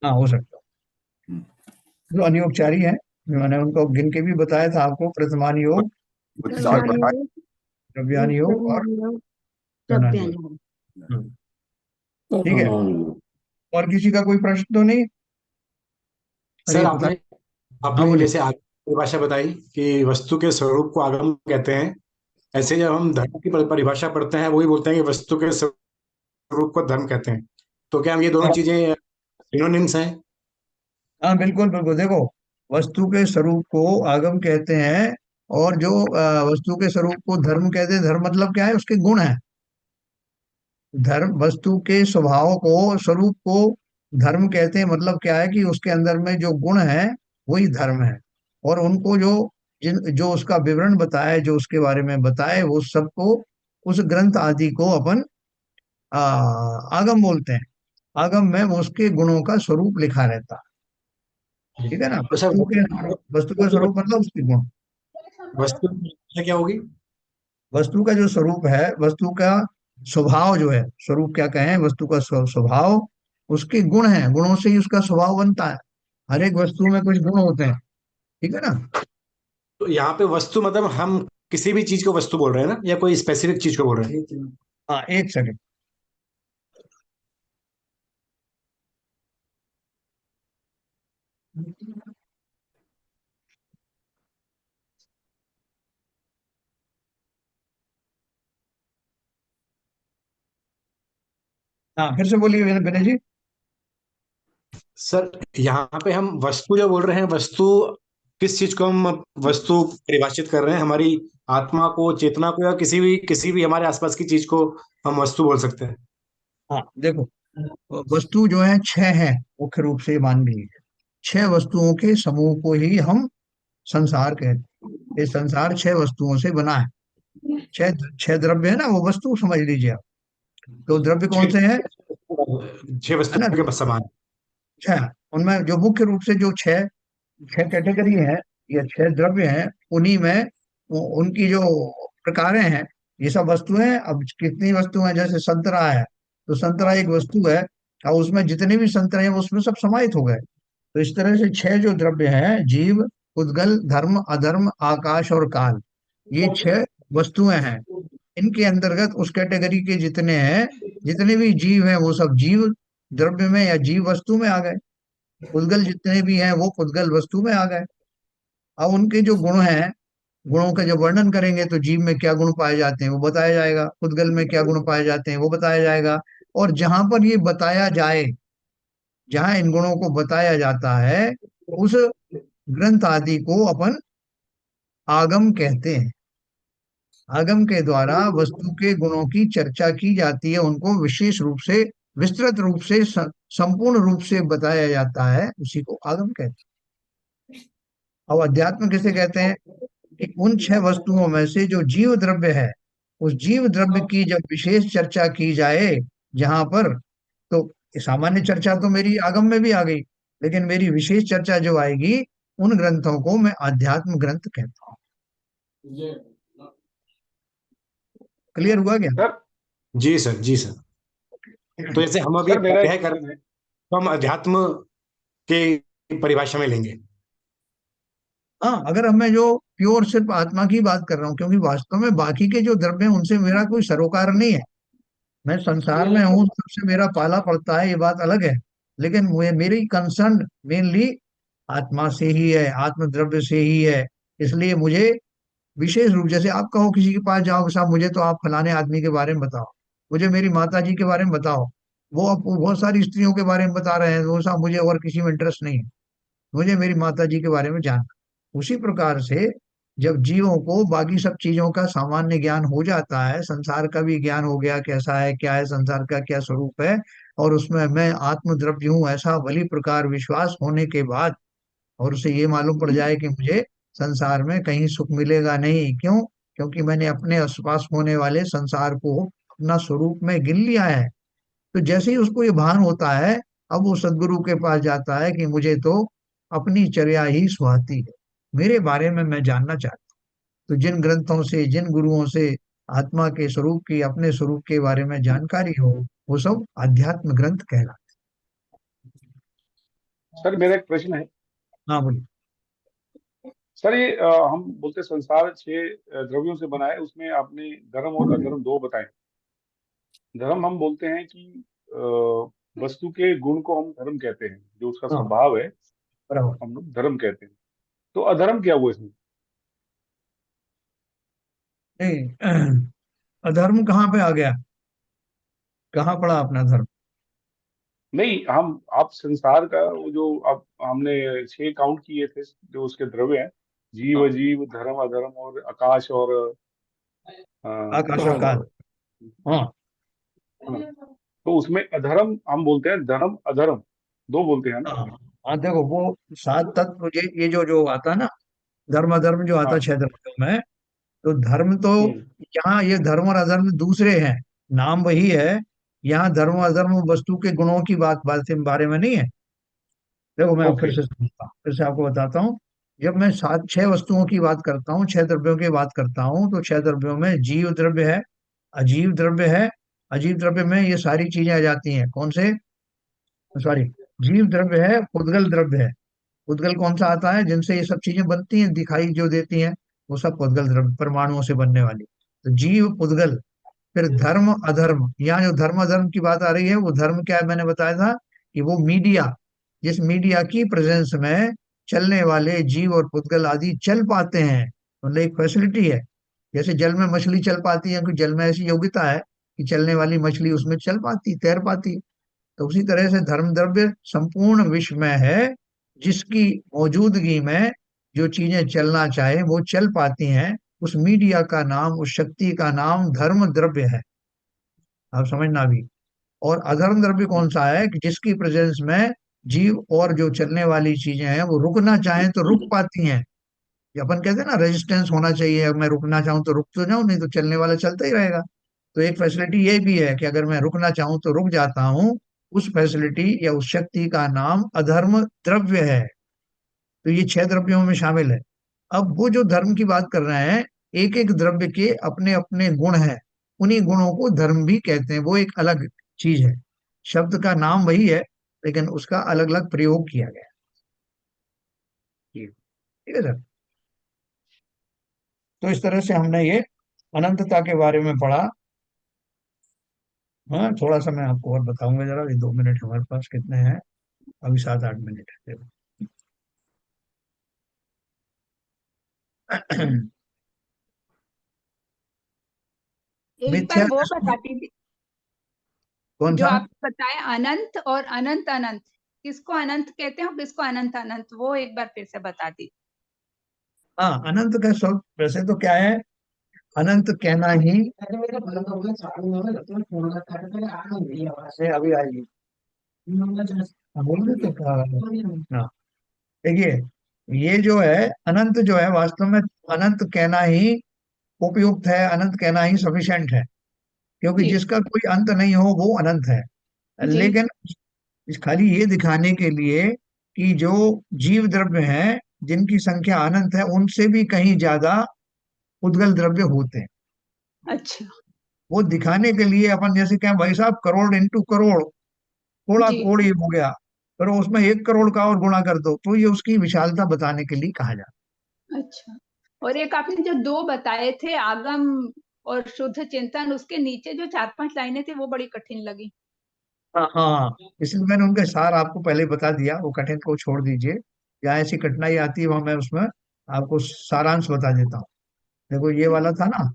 हाँ, हो सकता हम्म, है। जो अनियोग चार ही हैं, मैंने उनको गिन के भी बताया था आपको, प्रथमान योग, कुछ 4 प्रधान बताए। योग, द्रव्यान योग और प्रधान योग, गणन सभ्यन योग। योग। हम्म, ठीक है। और किसी का कोई प्रश्न तो नहीं? सर अरे पता। आपने हाँ, आपने बोलिए। जैसे परिभाषा बताई कि वस्तु के स्वरूप को आगम कहते हैं, ऐसे जब हम धर्म की परिभाषा पढ़ते हैं, वही बोलते हैं कि वस्तु के स्वरूप को धर्म कहते हैं। तो क्या हम ये दोनों चीजें सिनोनिम्स हैं? हाँ बिल्कुल बिल्कुल, देखो, वस्तु के स्वरूप को आगम कहते हैं, और जो वस्तु के स्वरूप को धर्म कहते हैं। धर्म मतलब क्या है? उसके गुण है। धर्म वस्तु के स्वभाव को, स्वरूप को धर्म कहते हैं। मतलब क्या है कि उसके अंदर में जो गुण है वही धर्म है। और उनको जो जो उसका विवरण बताए, जो उसके बारे में बताए, वो सबको, उस ग्रंथ आदि को अपन आ, आगम बोलते हैं। आगम में वो उसके गुणों का स्वरूप लिखा रहता है। ठीक है ना? तो सर, वस्तु का स्वरूप मतलब उसके गुण। वस्तु क्या होगी? वस्तु का जो स्वरूप है, वस्तु का स्वभाव जो है, स्वरूप क्या कहें, वस्तु का स्वभाव, उसके गुण हैं, गुणों से ही उसका स्वभाव बनता है। हर एक वस्तु में कुछ गुण होते हैं। ठीक है ना? तो यहाँ पे वस्तु मतलब हम किसी भी चीज को वस्तु बोल रहे हैं ना, या कोई स्पेसिफिक चीज को बोल रहे हैं? हाँ, एक सेकंड। हाँ, फिर से बोलिए विनय जी। सर, यहाँ पे हम वस्तु जो बोल रहे हैं, वस्तु किस चीज को हम वस्तु परिभाषित कर रहे हैं? हमारी आत्मा को, चेतना को, या किसी भी हमारे आसपास की चीज को हम वस्तु बोल सकते हैं? हाँ देखो, वस्तु जो है छह है, मुख्य रूप से मान लीजिए। छह वस्तुओं के समूह को ही हम संसार कहते हैं। ये संसार छह वस्तुओं से बना है। छह छह द्रव्य है ना, वो वस्तु समझ लीजिए आप। तो द्रव्य कौन से हैं? छह है वस्तु ना? के समान। छह। उनमें जो मुख्य रूप से जो छह छह कैटेगरी है, या छह द्रव्य हैं, उन्हीं में उनकी जो प्रकारें हैं, ये सब वस्तुएं। अब कितनी वस्तुएं, जैसे संतरा है, तो संतरा एक वस्तु है, और उसमें जितने भी संतरे हैं वो उसमें सब समाहित हो गए। तो इस तरह से छह जो द्रव्य हैं, जीव, उद्गल, धर्म, अधर्म, आकाश और काल, ये छह वस्तुएं हैं। इनके अंतर्गत उस कैटेगरी के जितने हैं, जितने भी जीव हैं, वो सब जीव द्रव्य में या जीव वस्तु में आ गए। उद्गल जितने भी हैं वो उद्गल वस्तु में आ गए। अब उनके जो गुण हैं, गुणों का जब वर्णन करेंगे तो जीव में क्या गुण पाए जाते हैं वो बताया जाएगा, उद्गल में क्या गुण पाए जाते हैं वो बताया जाएगा। और जहां पर ये बताया जाए, जहां इन गुणों को बताया जाता है, उस ग्रंथ आदि को अपन आगम कहते हैं। आगम के द्वारा वस्तु के गुणों की चर्चा की जाती है, उनको विशेष रूप से, विस्तृत रूप से, संपूर्ण रूप से बताया जाता है, उसी को आगम कहते हैं। अब अध्यात्म किसे कहते हैं? कि उन छह वस्तुओं में से जो जीव द्रव्य है, उस जीव द्रव्य की जब विशेष चर्चा की जाए, जहां पर, तो सामान्य चर्चा तो मेरी आगम में भी आ गई, लेकिन मेरी विशेष चर्चा जो आएगी, उन ग्रंथों को मैं अध्यात्म ग्रंथ कहता हूँ। क्लियर हुआ क्या? सर जी सर, जी सर। तो जैसे हम अभी सर मेरा एक अध्याय कर रहे हैं, तो हम अध्यात्म के परिभाषा में लेंगे। हाँ, अगर हमें जो प्योर सिर्फ आत्मा की बात कर रहा हूँ, क्योंकि वास्तव में बाकी के जो द्रव्य हैं उनसे मेरा कोई सरोकार नहीं है। मैं संसार में हूँ, सबसे मेरा पाला पड़ता है, ये बात अलग है। लेकिन मुझे, मेरी कंसर्न मेनली आत्मा से ही है, आत्म द्रव्य से ही है। इसलिए मुझे विशेष रूप, जैसे आप कहो किसी के पास जाओ, साहब मुझे तो आप फलाने आदमी के बारे में बताओ, मुझे मेरी माता जी के बारे में बताओ, वो आप बहुत सारी स्त्रियों के बारे में बता रहे हैं, वो साहब मुझे और किसी में इंटरेस्ट नहीं है, मुझे मेरी माता जी के बारे में जानना। उसी प्रकार से जब जीवों को बाकी सब चीजों का सामान्य ज्ञान हो जाता है, संसार का भी ज्ञान हो गया, कैसा है, क्या है संसार का, क्या स्वरूप है, और उसमें मैं आत्मद्रव्य हूँ, ऐसा भली प्रकार विश्वास होने के बाद, और उसे ये मालूम पड़ जाए कि मुझे संसार में कहीं सुख मिलेगा नहीं, क्यों? क्योंकि मैंने अपने आसपास होने वाले संसार को अपना स्वरूप में गिन लिया है। तो जैसे ही उसको ये भान होता है, अब वो सदगुरु के पास जाता है कि मुझे तो अपनी चर्या ही सुहाती है, मेरे बारे में मैं जानना चाहता हूँ। तो जिन ग्रंथों से, जिन गुरुओं से आत्मा के स्वरूप की, अपने स्वरूप के बारे में जानकारी हो, वो सब आध्यात्म ग्रंथ कहलाते सर मेरा एक प्रश्न है। हैं। हाँ बोलिए। सर ये हम बोलते हैं संसार छह द्रव्यों से बना है, उसमें आपने धर्म और अधर्म दो बताए। धर्म हम बोलते हैं कि वस्तु के गुण को हम धर्म कहते हैं, जो उसका हाँ स्वभाव है बराबर। हम लोग धर्म कहते हैं। तो अधर्म क्या हुआ इसमें? नहीं, अधर्म कहाँ पे आ गया? कहाँ पड़ा अपना धर्म? नहीं, हम आप संसार का वो जो आप हमने 6 काउंट किए थे जो उसके द्रव्य हैं, जीव अजीव धर्म अधर्म और आकाश और आकाश और काल। हाँ तो उसमें अधर्म हम बोलते हैं, धर्म अधर्म दो बोलते हैं ना। हाँ हाँ, देखो वो सात तत्व, ये जो जो आता है ना, धर्म अधर्म जो आता है हाँ। 6 द्रव्यों में, तो धर्म तो हम्म। यहाँ ये धर्म और अधर्म दूसरे हैं, नाम वही है। यहाँ धर्म और अधर्म वस्तु के गुणों की बात बारे में नहीं है। देखो मैं फिर ओके। से समझता हूँ, फिर से आपको बताता हूँ। जब मैं सात 6 वस्तुओं की बात करता हूँ, 6 द्रव्यों की बात करता हूँ, तो 6 द्रव्यों में जीव द्रव्य है, अजीव द्रव्य है। अजीव द्रव्य में ये सारी चीजें आ जाती हैं, कौन से? सॉरी, जीव द्रव्य है, पुद्गल द्रव्य है। पुद्गल कौन सा आता है? जिनसे ये सब चीजें बनती हैं, दिखाई जो देती हैं, वो सब पुद्गल द्रव्य, परमाणुओं से बनने वाली। तो जीव पुद्गल। फिर धर्म अधर्म, यहाँ जो धर्म अधर्म की बात आ रही है, वो धर्म क्या है? मैंने बताया था कि वो मीडिया, जिस मीडिया की प्रेजेंस में चलने वाले जीव और पुद्गल आदि चल पाते हैं, मतलब एक फैसिलिटी है। जैसे जल में मछली चल पाती है, क्योंकि जल में ऐसी योग्यता है कि चलने वाली मछली उसमें चल पाती, तैर पाती। तो उसी तरह से धर्म द्रव्य संपूर्ण विश्व में है, जिसकी मौजूदगी में जो चीजें चलना चाहे वो चल पाती हैं। उस मीडिया का नाम, उस शक्ति का नाम धर्म द्रव्य है। आप समझना भी। और अधर्म द्रव्य कौन सा है? कि जिसकी प्रेजेंस में जीव और जो चलने वाली चीजें हैं वो रुकना चाहें तो रुक पाती हैं। ये अपन कहते हैं ना, रेजिस्टेंस होना चाहिए, अगर मैं रुकना चाहूं तो रुक तो जाऊं, नहीं तो चलने वाला चलता ही रहेगा। तो एक फैसिलिटी ये भी है कि अगर मैं रुकना चाहूं तो रुक जाता हूं। उस फैसिलिटी या उस शक्ति का नाम अधर्म द्रव्य है। तो ये 6 द्रव्यों में शामिल है। अब वो जो धर्म की बात कर रहे हैं, एक एक द्रव्य के अपने अपने गुण हैं, उन्हीं गुणों को धर्म भी कहते हैं। वो एक अलग चीज है, शब्द का नाम वही है, लेकिन उसका अलग अलग प्रयोग किया गया है। ठीक है सर। तो इस तरह से हमने ये अनंतता के बारे में पढ़ा। हाँ, थोड़ा सा मैं आपको और बताऊंगा, जरा ये 2 मिनट हमारे पास कितने हैं? अभी 7-8 मिनट है। एक बार मिथ्या वो दृष्टि। बता दीजिए, कौन जो सा? आपने बताया अनंत और अनंत अनंत, किसको अनंत कहते हैं और किसको अनंत अनंत, वो एक बार फिर से बता दीजिए। हाँ, अनंत का स्वरूप वैसे तो क्या है? अनंत कहना ही से अभी आएगी। हाँ, बोल रहे थे क्या? हाँ, देखिए, ये जो है अनंत, जो है वास्तव में अनंत कहना ही उपयुक्त है, अनंत कहना ही सफिशिएंट है। क्योंकि जी जिसका कोई अंत नहीं हो वो अनंत है। जी लेकिन इस खाली ये दिखाने के लिए कि जो जीव द्रव्य हैं, जिनकी संख्या अनंत है, उनसे भी कहीं ज्यादा उद्गल द्रव्य होते हैं। अच्छा। वो दिखाने के लिए अपन जैसे कहें, भाई साहब करोड़ इंटू करोड़, थोड़ा जी कोड़ ये हो गया, पर उसमें 1 करोड़ का और गुणा कर दो, तो ये उसकी विशालता बताने के लिए कहा जाता अच्छा। और एक आपने जो दो बताए थे, आगम और शुद्ध चिंतन, उसके नीचे जो 4-5 लाइनें थी वो बड़ी कठिन लगी। है। हाँ हाँ, इसलिए मैंने उनका सार आपको पहले ही बता दिया, वो कठिन को छोड़ दीजिए। जहाँ ऐसी कठिनाई आती है वहां मैं उसमें आपको सारांश बता देता हूँ। देखो ये वाला था ना,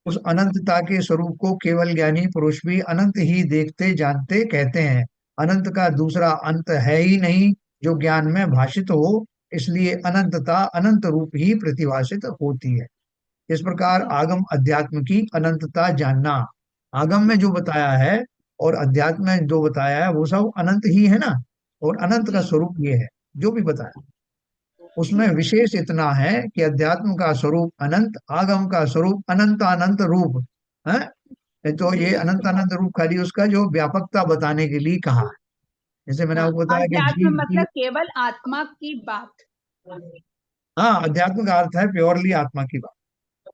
उस अनंतता के स्वरूप को केवल ज्ञानी पुरुष भी अनंत ही देखते जानते कहते हैं। अनंत का दूसरा अंत है ही नहीं जो ज्ञान में भाषित हो, इसलिए अनंतता अनंत रूप ही प्रतिभाषित होती है। इस प्रकार जी आगम अध्यात्म की अनंतता जानना, आगम में जो बताया है और अध्यात्म में जो बताया है वो सब अनंत ही है ना। और अनंत का जी स्वरूप ये है जो भी बताया। उसमें जी विशेष इतना है कि अध्यात्म का स्वरूप अनंत, आगम का स्वरूप अनंत अनंत रूप है। तो जी। ये अनंत अनंत रूप खाली उसका जो व्यापकता बताने के लिए कहा है। जैसे मैंने हाँ, आपको बताया कि अध्यात्म जीव की। मतलब केवल आत्मा की बात, हाँ, अध्यात्म का अर्थ है प्योरली आत्मा की बात।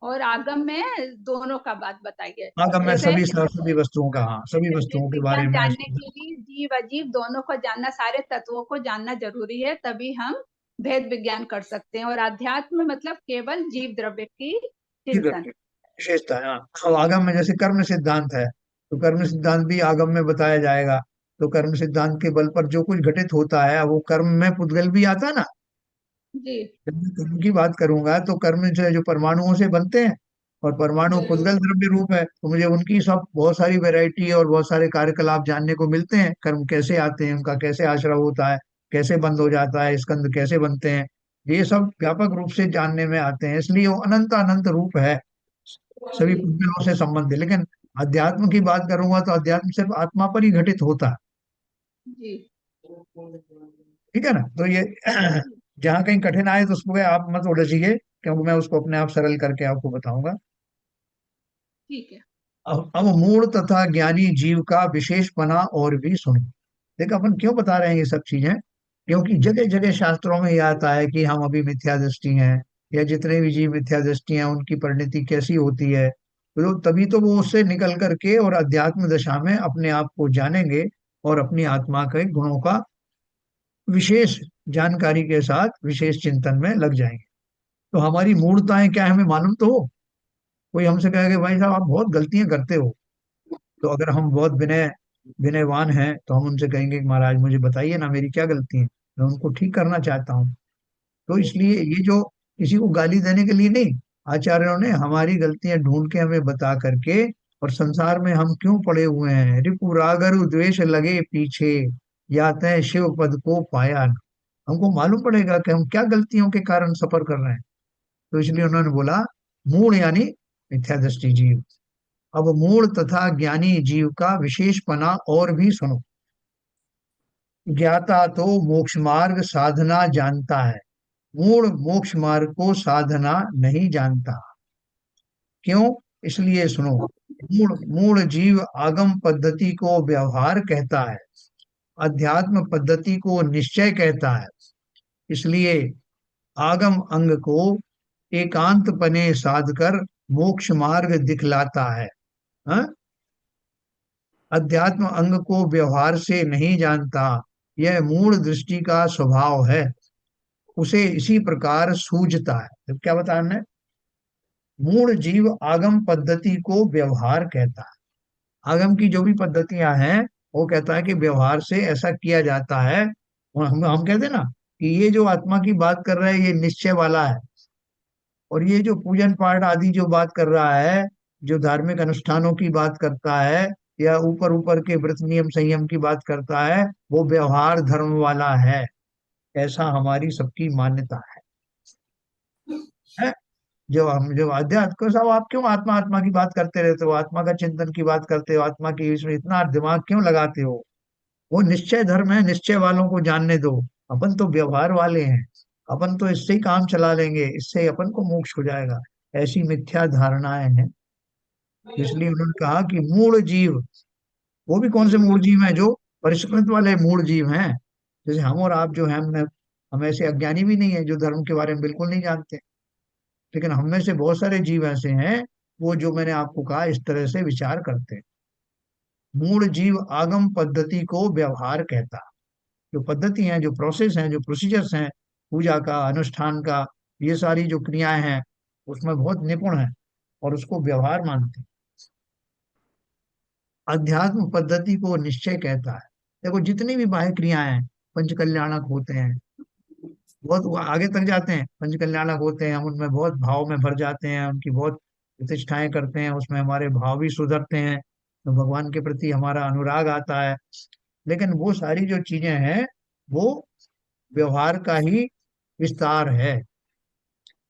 और आगम में दोनों का बात बताई है। आगम में जैसे सभी वस्तुओं का, हाँ, सभी भेद वस्तुओं के बारे विज्ञान में। जानने के लिए जीव अजीव दोनों को जानना, सारे तत्वों को जानना जरूरी है, तभी हम भेद विज्ञान कर सकते हैं। और अध्यात्म मतलब केवल जीव द्रव्य की की चिंतन। विशेषता है, हाँ। अब आगम में जैसे कर्म सिद्धांत है, तो कर्म सिद्धांत भी आगम में बताया जाएगा। तो कर्म सिद्धांत के बल पर जो कुछ घटित होता है वो कर्म में पुद्गल भी आता है ना। जी जब मैं कर्म की बात करूंगा तो कर्म जो है जो परमाणुओं से बनते हैं, और परमाणु पुद्गल द्रव्य रूप है, तो मुझे उनकी सब बहुत सारी वैरायटी और बहुत सारे कार्यकलाप जानने को मिलते हैं। कर्म कैसे आते हैं, उनका कैसे आश्रय होता है, कैसे बंद हो जाता है, स्कंद कैसे बनते हैं, ये सब व्यापक रूप से जानने में आते हैं। इसलिए वो अनंत अनंत रूप है, सभी पुद्गलों से संबंधित। लेकिन अध्यात्म की बात करूंगा तो अध्यात्म सिर्फ आत्मा पर ही घटित होता है। जी ठीक है ना? तो ये जहाँ कहीं कठिन आए तो उसको आप मत उलझिए, क्योंकि मैं उसको अपने आप सरल करके आपको बताऊंगा। ठीक है। अब मूढ़ तथा ज्ञानी जीव का विशेषपना और भी सुनो। देखो अपन क्यों बता रहे हैं ये सब चीजें, क्योंकि जगह जगह शास्त्रों में ये आता है कि हम अभी मिथ्या दृष्टि हैं, या जितने भी जीव मिथ्या दृष्टि हैं उनकी परिणति कैसी होती है। तो तभी तो वो उससे निकल करके और अध्यात्म दशा में अपने आप को जानेंगे, और अपनी आत्मा के गुणों का विशेष जानकारी के साथ विशेष चिंतन में लग जाएंगे। तो हमारी मूर्ताएं क्या है हमें मालूम तो हो। कोई हमसे कहे कि भाई साहब आप बहुत गलतियां करते हो, तो अगर हम बहुत विनयवान हैं तो हम उनसे कहेंगे कि महाराज मुझे बताइए ना मेरी क्या गलती है, मैं उनको ठीक करना चाहता हूँ। तो इसलिए ये जो किसी को गाली देने के लिए नहीं, आचार्यों ने हमारी गलतियां ढूंढ के हमें बता करके, और संसार में हम क्यों पड़े हुए हैं, रिपु रागर द्वेष लगे पीछे, या तय शिव पद को पाया न। हमको मालूम पड़ेगा कि हम क्या गलतियों के कारण सफर कर रहे हैं। तो इसलिए उन्होंने बोला मूढ़ यानी मिथ्या दृष्टि जीव। अब मूढ़ तथा ज्ञानी जीव का विशेषपना और भी सुनो। ज्ञाता तो मोक्ष मार्ग साधना जानता है, मूढ़ मोक्ष मार्ग को साधना नहीं जानता। क्यों? इसलिए सुनो। मूढ़ मूढ़ जीव आगम पद्धति को व्यवहार कहता है, अध्यात्म पद्धति को निश्चय कहता है। इसलिए आगम अंग को एकांत पने साध कर मोक्ष मार्ग दिखलाता है। हाँ? अध्यात्म अंग को व्यवहार से नहीं जानता, यह मूढ़ दृष्टि का स्वभाव है, उसे इसी प्रकार सूझता है। तो क्या बताया हमने? मूढ़ जीव आगम पद्धति को व्यवहार कहता है, आगम की जो भी पद्धतियां हैं वो कहता है कि व्यवहार से ऐसा किया जाता है। और हम कहते हैं ना कि ये जो आत्मा की बात कर रहा है ये निश्चय वाला है, और ये जो पूजन पाठ आदि जो बात कर रहा है, जो धार्मिक अनुष्ठानों की बात करता है, या ऊपर ऊपर के व्रत नियम संयम की बात करता है, वो व्यवहार धर्म वाला है। ऐसा हमारी सबकी मान्यता है। जो अध्यात्म को सब आप क्यों आत्मा आत्मा की बात करते रहते हो, आत्मा का चिंतन की बात करते हो, आत्मा की इसमें इतना दिमाग क्यों लगाते हो? वो निश्चय धर्म है, निश्चय वालों को जानने दो। अपन तो व्यवहार वाले हैं, अपन तो इससे ही काम चला लेंगे, इससे अपन को मोक्ष हो जाएगा। ऐसी मिथ्या धारणाएं हैं। इसलिए उन्होंने कहा कि मूढ़ जीव, वो भी कौन से मूढ़ जीव हैं? जो परिष्कृत वाले मूढ़ जीव हैं, जैसे हम और आप जो हैं, हम ऐसे अज्ञानी भी नहीं है जो धर्म के बारे में बिल्कुल नहीं जानते। लेकिन हम में से बहुत सारे जीव ऐसे हैं, वो जो मैंने आपको कहा इस तरह से विचार करते हैं। मूढ़ जीव आगम पद्धति को व्यवहार कहता, जो पद्धति हैं, जो प्रोसेस हैं, जो प्रोसीजर्स हैं, पूजा का, अनुष्ठान का, ये सारी जो क्रियाएं हैं उसमें बहुत निपुण है, और उसको व्यवहार मानते हैं। अध्यात्म पद्धति को निश्चय कहता है। देखो जितनी भी बाह्य क्रियाएं हैं पंच कल्याणक होते हैं, बहुत वो आगे तक जाते हैं, पंच कल्याणक होते हैं, हम उनमें बहुत भाव में भर जाते हैं, उनकी बहुत प्रतिष्ठाएं करते हैं, उसमें हमारे भाव भी सुधरते हैं, तो भगवान के प्रति हमारा अनुराग आता है। लेकिन वो सारी जो चीजें हैं वो व्यवहार का ही विस्तार है।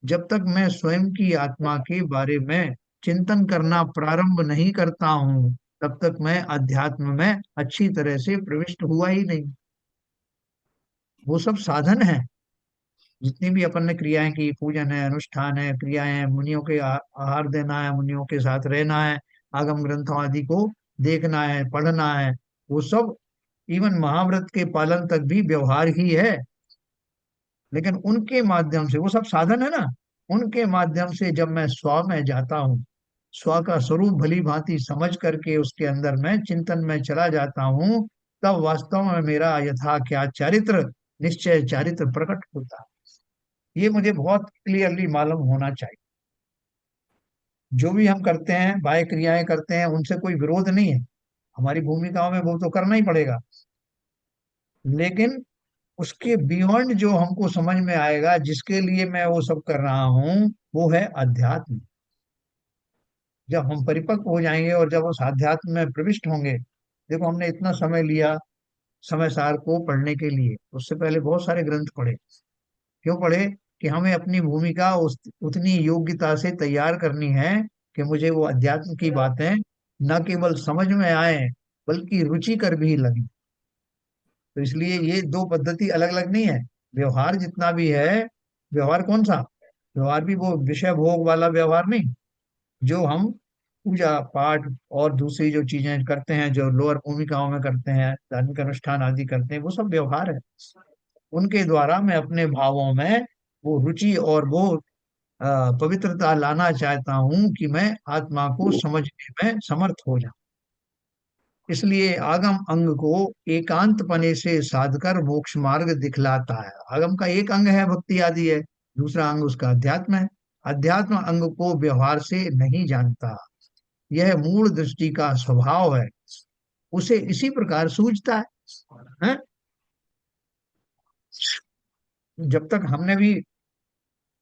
जब तक मैं स्वयं की आत्मा के बारे में चिंतन करना प्रारंभ नहीं करता हूं, तब तक मैं अध्यात्म में अच्छी तरह से प्रविष्ट हुआ ही नहीं। वो सब साधन है, जितनी भी अपन ने क्रियाएं की, पूजन है, अनुष्ठान है, क्रियाएं हैं, मुनियों के आहार देना है, मुनियों के साथ रहना है, आगम ग्रंथों आदि को देखना है, पढ़ना है, वो सब इवन महाव्रत के पालन तक भी व्यवहार ही है। लेकिन उनके माध्यम से, वो सब साधन है ना, उनके माध्यम से जब मैं स्व में जाता हूँ, स्व का स्वरूप भली भांति समझ करके उसके अंदर मैं चिंतन में चला जाता हूँ, तब वास्तव में मेरा यथा क्या चारित्र, निश्चय चारित्र प्रकट होता है। ये मुझे बहुत क्लियरली मालूम होना चाहिए। जो भी हम करते हैं, बाह्य क्रियाएं करते हैं, उनसे कोई विरोध नहीं है, हमारी भूमिकाओं में वो तो करना ही पड़ेगा। लेकिन उसके बियॉन्ड जो हमको समझ में आएगा, जिसके लिए मैं वो सब कर रहा हूँ, वो है अध्यात्म। जब हम परिपक्व हो जाएंगे और जब उस अध्यात्म में प्रविष्ट होंगे, देखो हमने इतना समय लिया समय सार को पढ़ने के लिए, उससे पहले बहुत सारे ग्रंथ पढ़े। क्यों पढ़े? कि हमें अपनी भूमिका उतनी योग्यता से तैयार करनी है कि मुझे वो अध्यात्म की बातें न केवल समझ में आए, बल्कि रुचिकर भी लगे। तो इसलिए ये दो पद्धति अलग अलग नहीं है। व्यवहार जितना भी है, व्यवहार कौन सा? व्यवहार भी वो विषय भोग वाला व्यवहार नहीं, जो हम पूजा पाठ और दूसरी जो चीजें करते हैं, जो लोअर भूमिकाओं में करते हैं, धार्मिक अनुष्ठान आदि करते हैं, वो सब व्यवहार है। उनके द्वारा मैं अपने भावों में वो रुचि और वो पवित्रता लाना चाहता हूं कि मैं आत्मा को समझने में समर्थ हो जाऊं। इसलिए आगम अंग को एकांत पने से साधकर मोक्ष मार्ग दिखलाता है। आगम का एक अंग है भक्ति आदि है, दूसरा अंग उसका अध्यात्म है। अध्यात्म अंग को व्यवहार से नहीं जानता, यह मूल दृष्टि का स्वभाव है, उसे इसी प्रकार सूझता है? जब तक हमने भी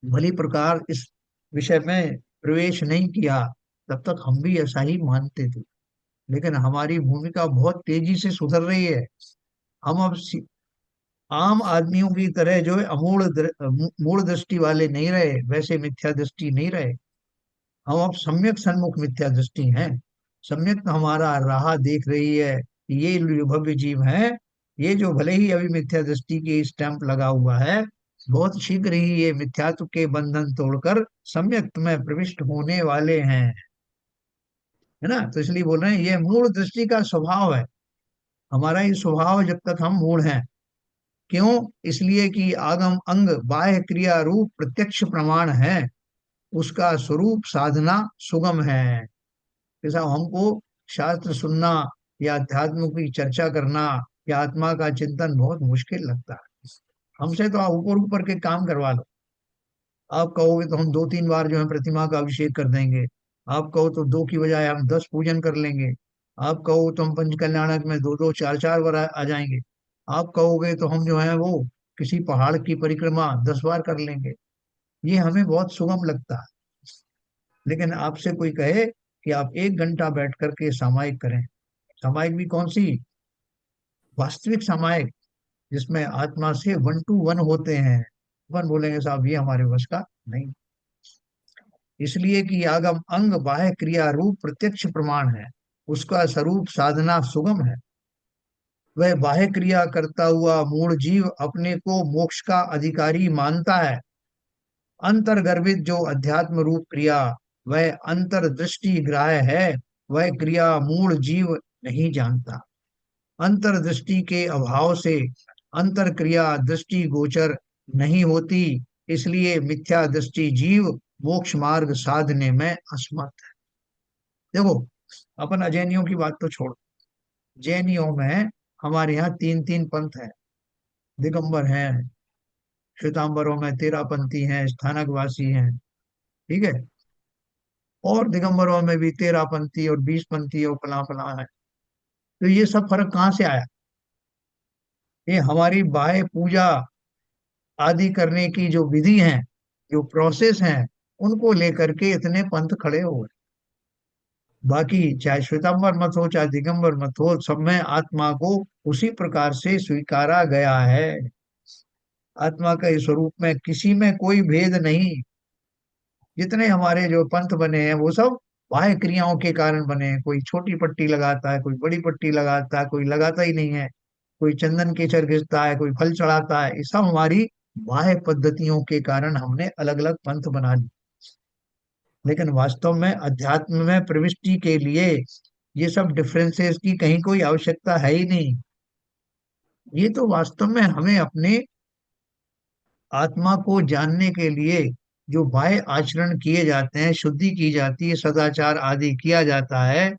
भली प्रकार इस विषय में प्रवेश नहीं किया, तब तक हम भी ऐसा ही मानते थे। लेकिन हमारी भूमिका बहुत तेजी से सुधर रही है। हम अब आम आदमियों की तरह जो है मूल दृष्टि वाले नहीं रहे, वैसे मिथ्या दृष्टि नहीं रहे। हम अब सम्यक सन्मुख मिथ्या दृष्टि हैं। सम्यक हमारा राह देख रही है कि ये जो भव्य जीव है, ये जो भले ही अभी मिथ्या दृष्टि की स्टैंप लगा हुआ है, बहुत शीघ्र ही ये मिथ्यात्व के बंधन तोड़कर सम्यक में प्रविष्ट होने वाले हैं, है ना? तो इसलिए बोल रहे हैं ये मूल दृष्टि का स्वभाव है। हमारा ये स्वभाव जब तक हम मूल हैं। क्यों? इसलिए कि आगम अंग बाह्य क्रिया रूप प्रत्यक्ष प्रमाण है, उसका स्वरूप साधना सुगम है। जैसा हमको शास्त्र सुनना या अध्यात्म की चर्चा करना या आत्मा का चिंतन बहुत मुश्किल लगता है। हमसे तो आप ऊपर ऊपर के काम करवा लो। आप कहोगे तो हम 2-3 बार जो है प्रतिमा का अभिषेक कर देंगे। आप कहो तो 2 की बजाय हम 10 पूजन कर लेंगे। आप कहो तो हम पंच कल्याणक में 2-2 4-4 बार आ जाएंगे। आप कहोगे तो हम जो है वो किसी पहाड़ की परिक्रमा 10 बार कर लेंगे। ये हमें बहुत सुगम लगता है। लेकिन आपसे कोई कहे कि आप 1 घंटा बैठ करके सामायिक करें, सामायिक भी कौन सी? वास्तविक सामायिक, जिसमें आत्मा से 1 to 1 होते हैं, वन बोलेंगे साहब ये हमारे वश का नहीं। इसलिए कि आगम अंग बाह्य क्रिया रूप प्रत्यक्ष प्रमाण है, उसका स्वरूप साधना सुगम है। वह बाह्य क्रिया करता हुआ मूल जीव अपने को मोक्ष का अधिकारी मानता है। अंतर्गर्भित जो अध्यात्म रूप क्रिया, वह अंतर्दृष्टि ग्राह्य है, वह क्रिया मूल जीव नहीं जानता। अंतर्दृष्टि के अभाव से अंतर क्रिया दृष्टि गोचर नहीं होती, इसलिए मिथ्या दृष्टि जीव मोक्ष मार्ग साधने में असमर्थ है। देखो, अपन अजैनियों की बात तो छोड़, जैनियों में हमारे यहाँ 3-3 पंथ है। दिगंबर हैं, श्वेतांबरों में 13 पंथी हैं, स्थानकवासी हैं, ठीक है। और दिगंबरों में भी 13 पंथी और 20 पंथी और फला फला है। तो ये सब फर्क कहाँ से आया? ये हमारी बाह्य पूजा आदि करने की जो विधि है, जो प्रोसेस है, उनको लेकर के इतने पंथ खड़े हो गए। बाकी चाहे श्वेतांबर मत हो चाहे दिगंबर मत हो, सब में आत्मा को उसी प्रकार से स्वीकारा गया है। आत्मा के स्वरूप में किसी में कोई भेद नहीं। जितने हमारे जो पंथ बने हैं वो सब बाह्य क्रियाओं के कारण बने हैं। कोई छोटी पट्टी लगाता है, कोई बड़ी पट्टी लगाता है, कोई लगाता ही नहीं है, कोई चंदन केसर घिसता है, कोई फल चढ़ाता है। ये सब हमारी बाह्य पद्धतियों के कारण हमने अलग अलग पंथ बना लिए। लेकिन वास्तव में अध्यात्म में प्रविष्टि के लिए ये सब डिफरेंसेस की कहीं कोई आवश्यकता है ही नहीं। ये तो वास्तव में हमें अपने आत्मा को जानने के लिए जो बाह्य आचरण किए जाते हैं, शुद्धि की जाती है, सदाचार आदि किया जाता है,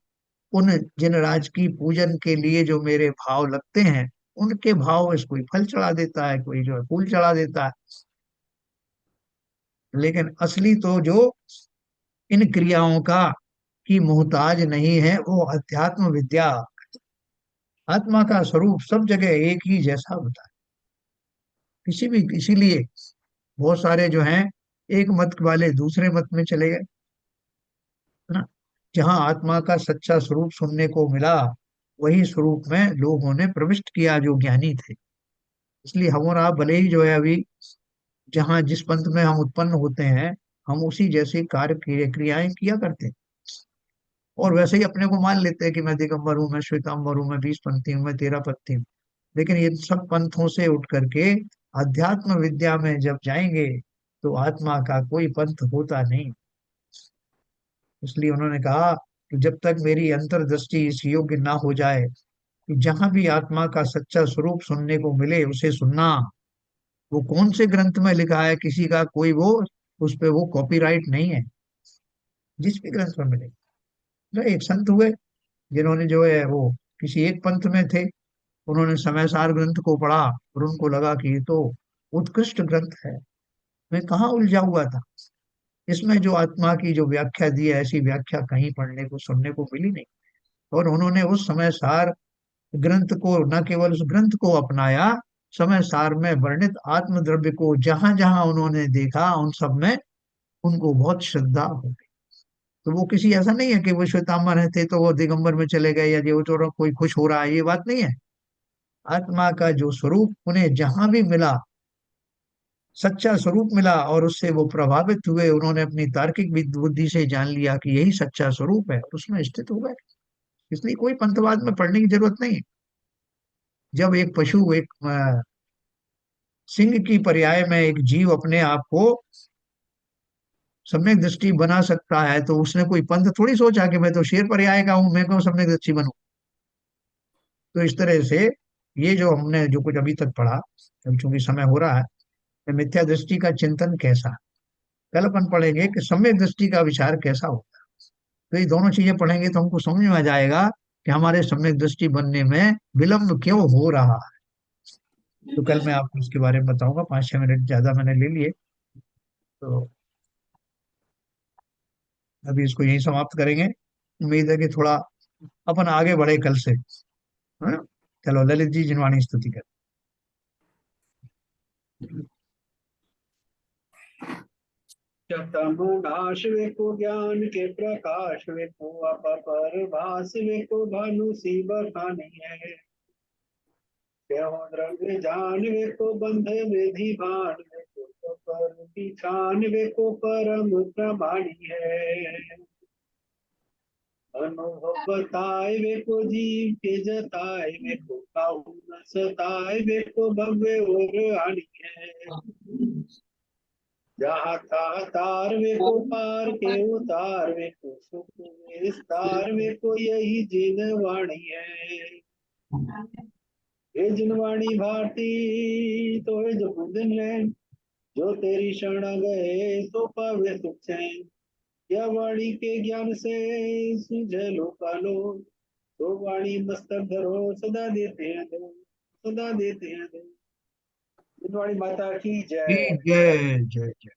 उन जिन राज की पूजन के लिए जो मेरे भाव लगते हैं, उनके भाव इस कोई फल चढ़ा देता है, कोई जो है फूल चढ़ा देता है। लेकिन असली तो जो इन क्रियाओं का की मोहताज नहीं है, वो अध्यात्म विद्या। आत्मा का स्वरूप सब जगह एक ही जैसा होता है। इसीलिए बहुत सारे जो हैं एक मत वाले दूसरे मत में चले गए, है ना। जहाँ आत्मा का सच्चा स्वरूप सुनने को मिला, वही स्वरूप में लोगों ने प्रविष्ट किया जो ज्ञानी थे। इसलिए हम और आप भले ही जो है अभी जहाँ जिस पंथ में हम उत्पन्न होते हैं, हम उसी जैसे कार्य क्रियाएं किया करते हैं, और वैसे ही अपने को मान लेते हैं कि मैं दिगंबर हूँ, मैं श्वेतांबर हूँ, मैं 20 पंथी हूँ, मैं 13 पंथी हूँ। लेकिन ये सब पंथों से उठ करके अध्यात्म विद्या में जब जाएंगे तो आत्मा का कोई पंथ होता नहीं। इसलिए उन्होंने कहा कि जब तक मेरी अंतर्दृष्टि इस योग्य ना हो जाए कि जहां भी आत्मा का सच्चा स्वरूप सुनने को मिले उसे सुनना। वो कौन से ग्रंथ में लिखा है, किसी का कोई वो उस पे वो कॉपीराइट नहीं है, जिस भी ग्रंथ में मिले। तो एक संत हुए जिन्होंने जो है वो किसी एक पंथ में थे, उन्होंने समय सार ग्रंथ को पढ़ा और उनको लगा कि ये तो उत्कृष्ट ग्रंथ है, मैं कहाँ उलझा हुआ था, इसमें जो आत्मा की जो व्याख्या दी है ऐसी व्याख्या कहीं पढ़ने को सुनने को मिली नहीं। और उन्होंने उस समय सार ग्रंथ को, न केवल उस ग्रंथ को अपनाया, समय सार में वर्णित आत्म द्रव्य को जहां जहां उन्होंने देखा उन सब में उनको बहुत श्रद्धा हो गई। तो वो किसी ऐसा नहीं है कि वो श्वेतांबर है थे तो वो दिगंबर में चले गए या जो तो कोई खुश हो रहा है, ये बात नहीं है। आत्मा का जो स्वरूप उन्हें जहां भी मिला, सच्चा स्वरूप मिला, और उससे वो प्रभावित हुए, उन्होंने अपनी तार्किक बुद्धि से जान लिया कि यही सच्चा स्वरूप है और उसमें स्थित हो गए। इसलिए कोई पंथवाद में पढ़ने की जरूरत नहीं है। जब एक पशु एक सिंह की पर्याय में एक जीव अपने आप को सम्यक दृष्टि बना सकता है, तो उसने कोई पंथ थोड़ी सोचा कि मैं तो शेर पर्याय का हूं, मैं क्यों सम्यक दृष्टि बनूं। तो इस तरह से ये जो हमने जो कुछ अभी तक पढ़ा, अब चूंकि समय हो रहा है, कि मिथ्या दृष्टि का चिंतन कैसा, कल अपन पढ़ेंगे कि सम्यक दृष्टि का विचार कैसा होता है। तो ये दोनों चीजें पढ़ेंगे तो हमको समझ में आ जाएगा कि हमारे सम्यक दृष्टि बनने में विलंब क्यों हो रहा है। तो कल मैं आपको इसके बारे में बताऊंगा, 5-6 मिनट ज्यादा मैंने ले लिए, तो अभी इसको यहीं समाप्त करेंगे। उम्मीद है कि थोड़ा अपन आगे बढ़े कल से, है ना। चलो ललित जी जिनवाणी स्तुति कर। तमोनाश वेको ज्ञान के प्रकाश वेको अपर भास वेको भानु सी बखानी है। क्यों द्रव्य जान वेको बंध विधि भान वेको पर पिछान वेको परम प्रमाणी है। अनुभव बताए वेको जीव के जताए वेको काहू न सताए वेको भव्य और आनी है। जहाँ था तार वे को पार के उतार वे को सुख विस्तार वे को यही जिनवाणी है। ये जिनवाणी भारती तो है जो कुंदन है, जो तेरी शरण गए तो पावे सुख चैन। यह वाणी के ज्ञान से सुझे लोकालो, तो वाणी मस्तक धरो सदा देते हैं दो, सदा देते हैं दो। जिनवाणी माता की जय। जय जय जय।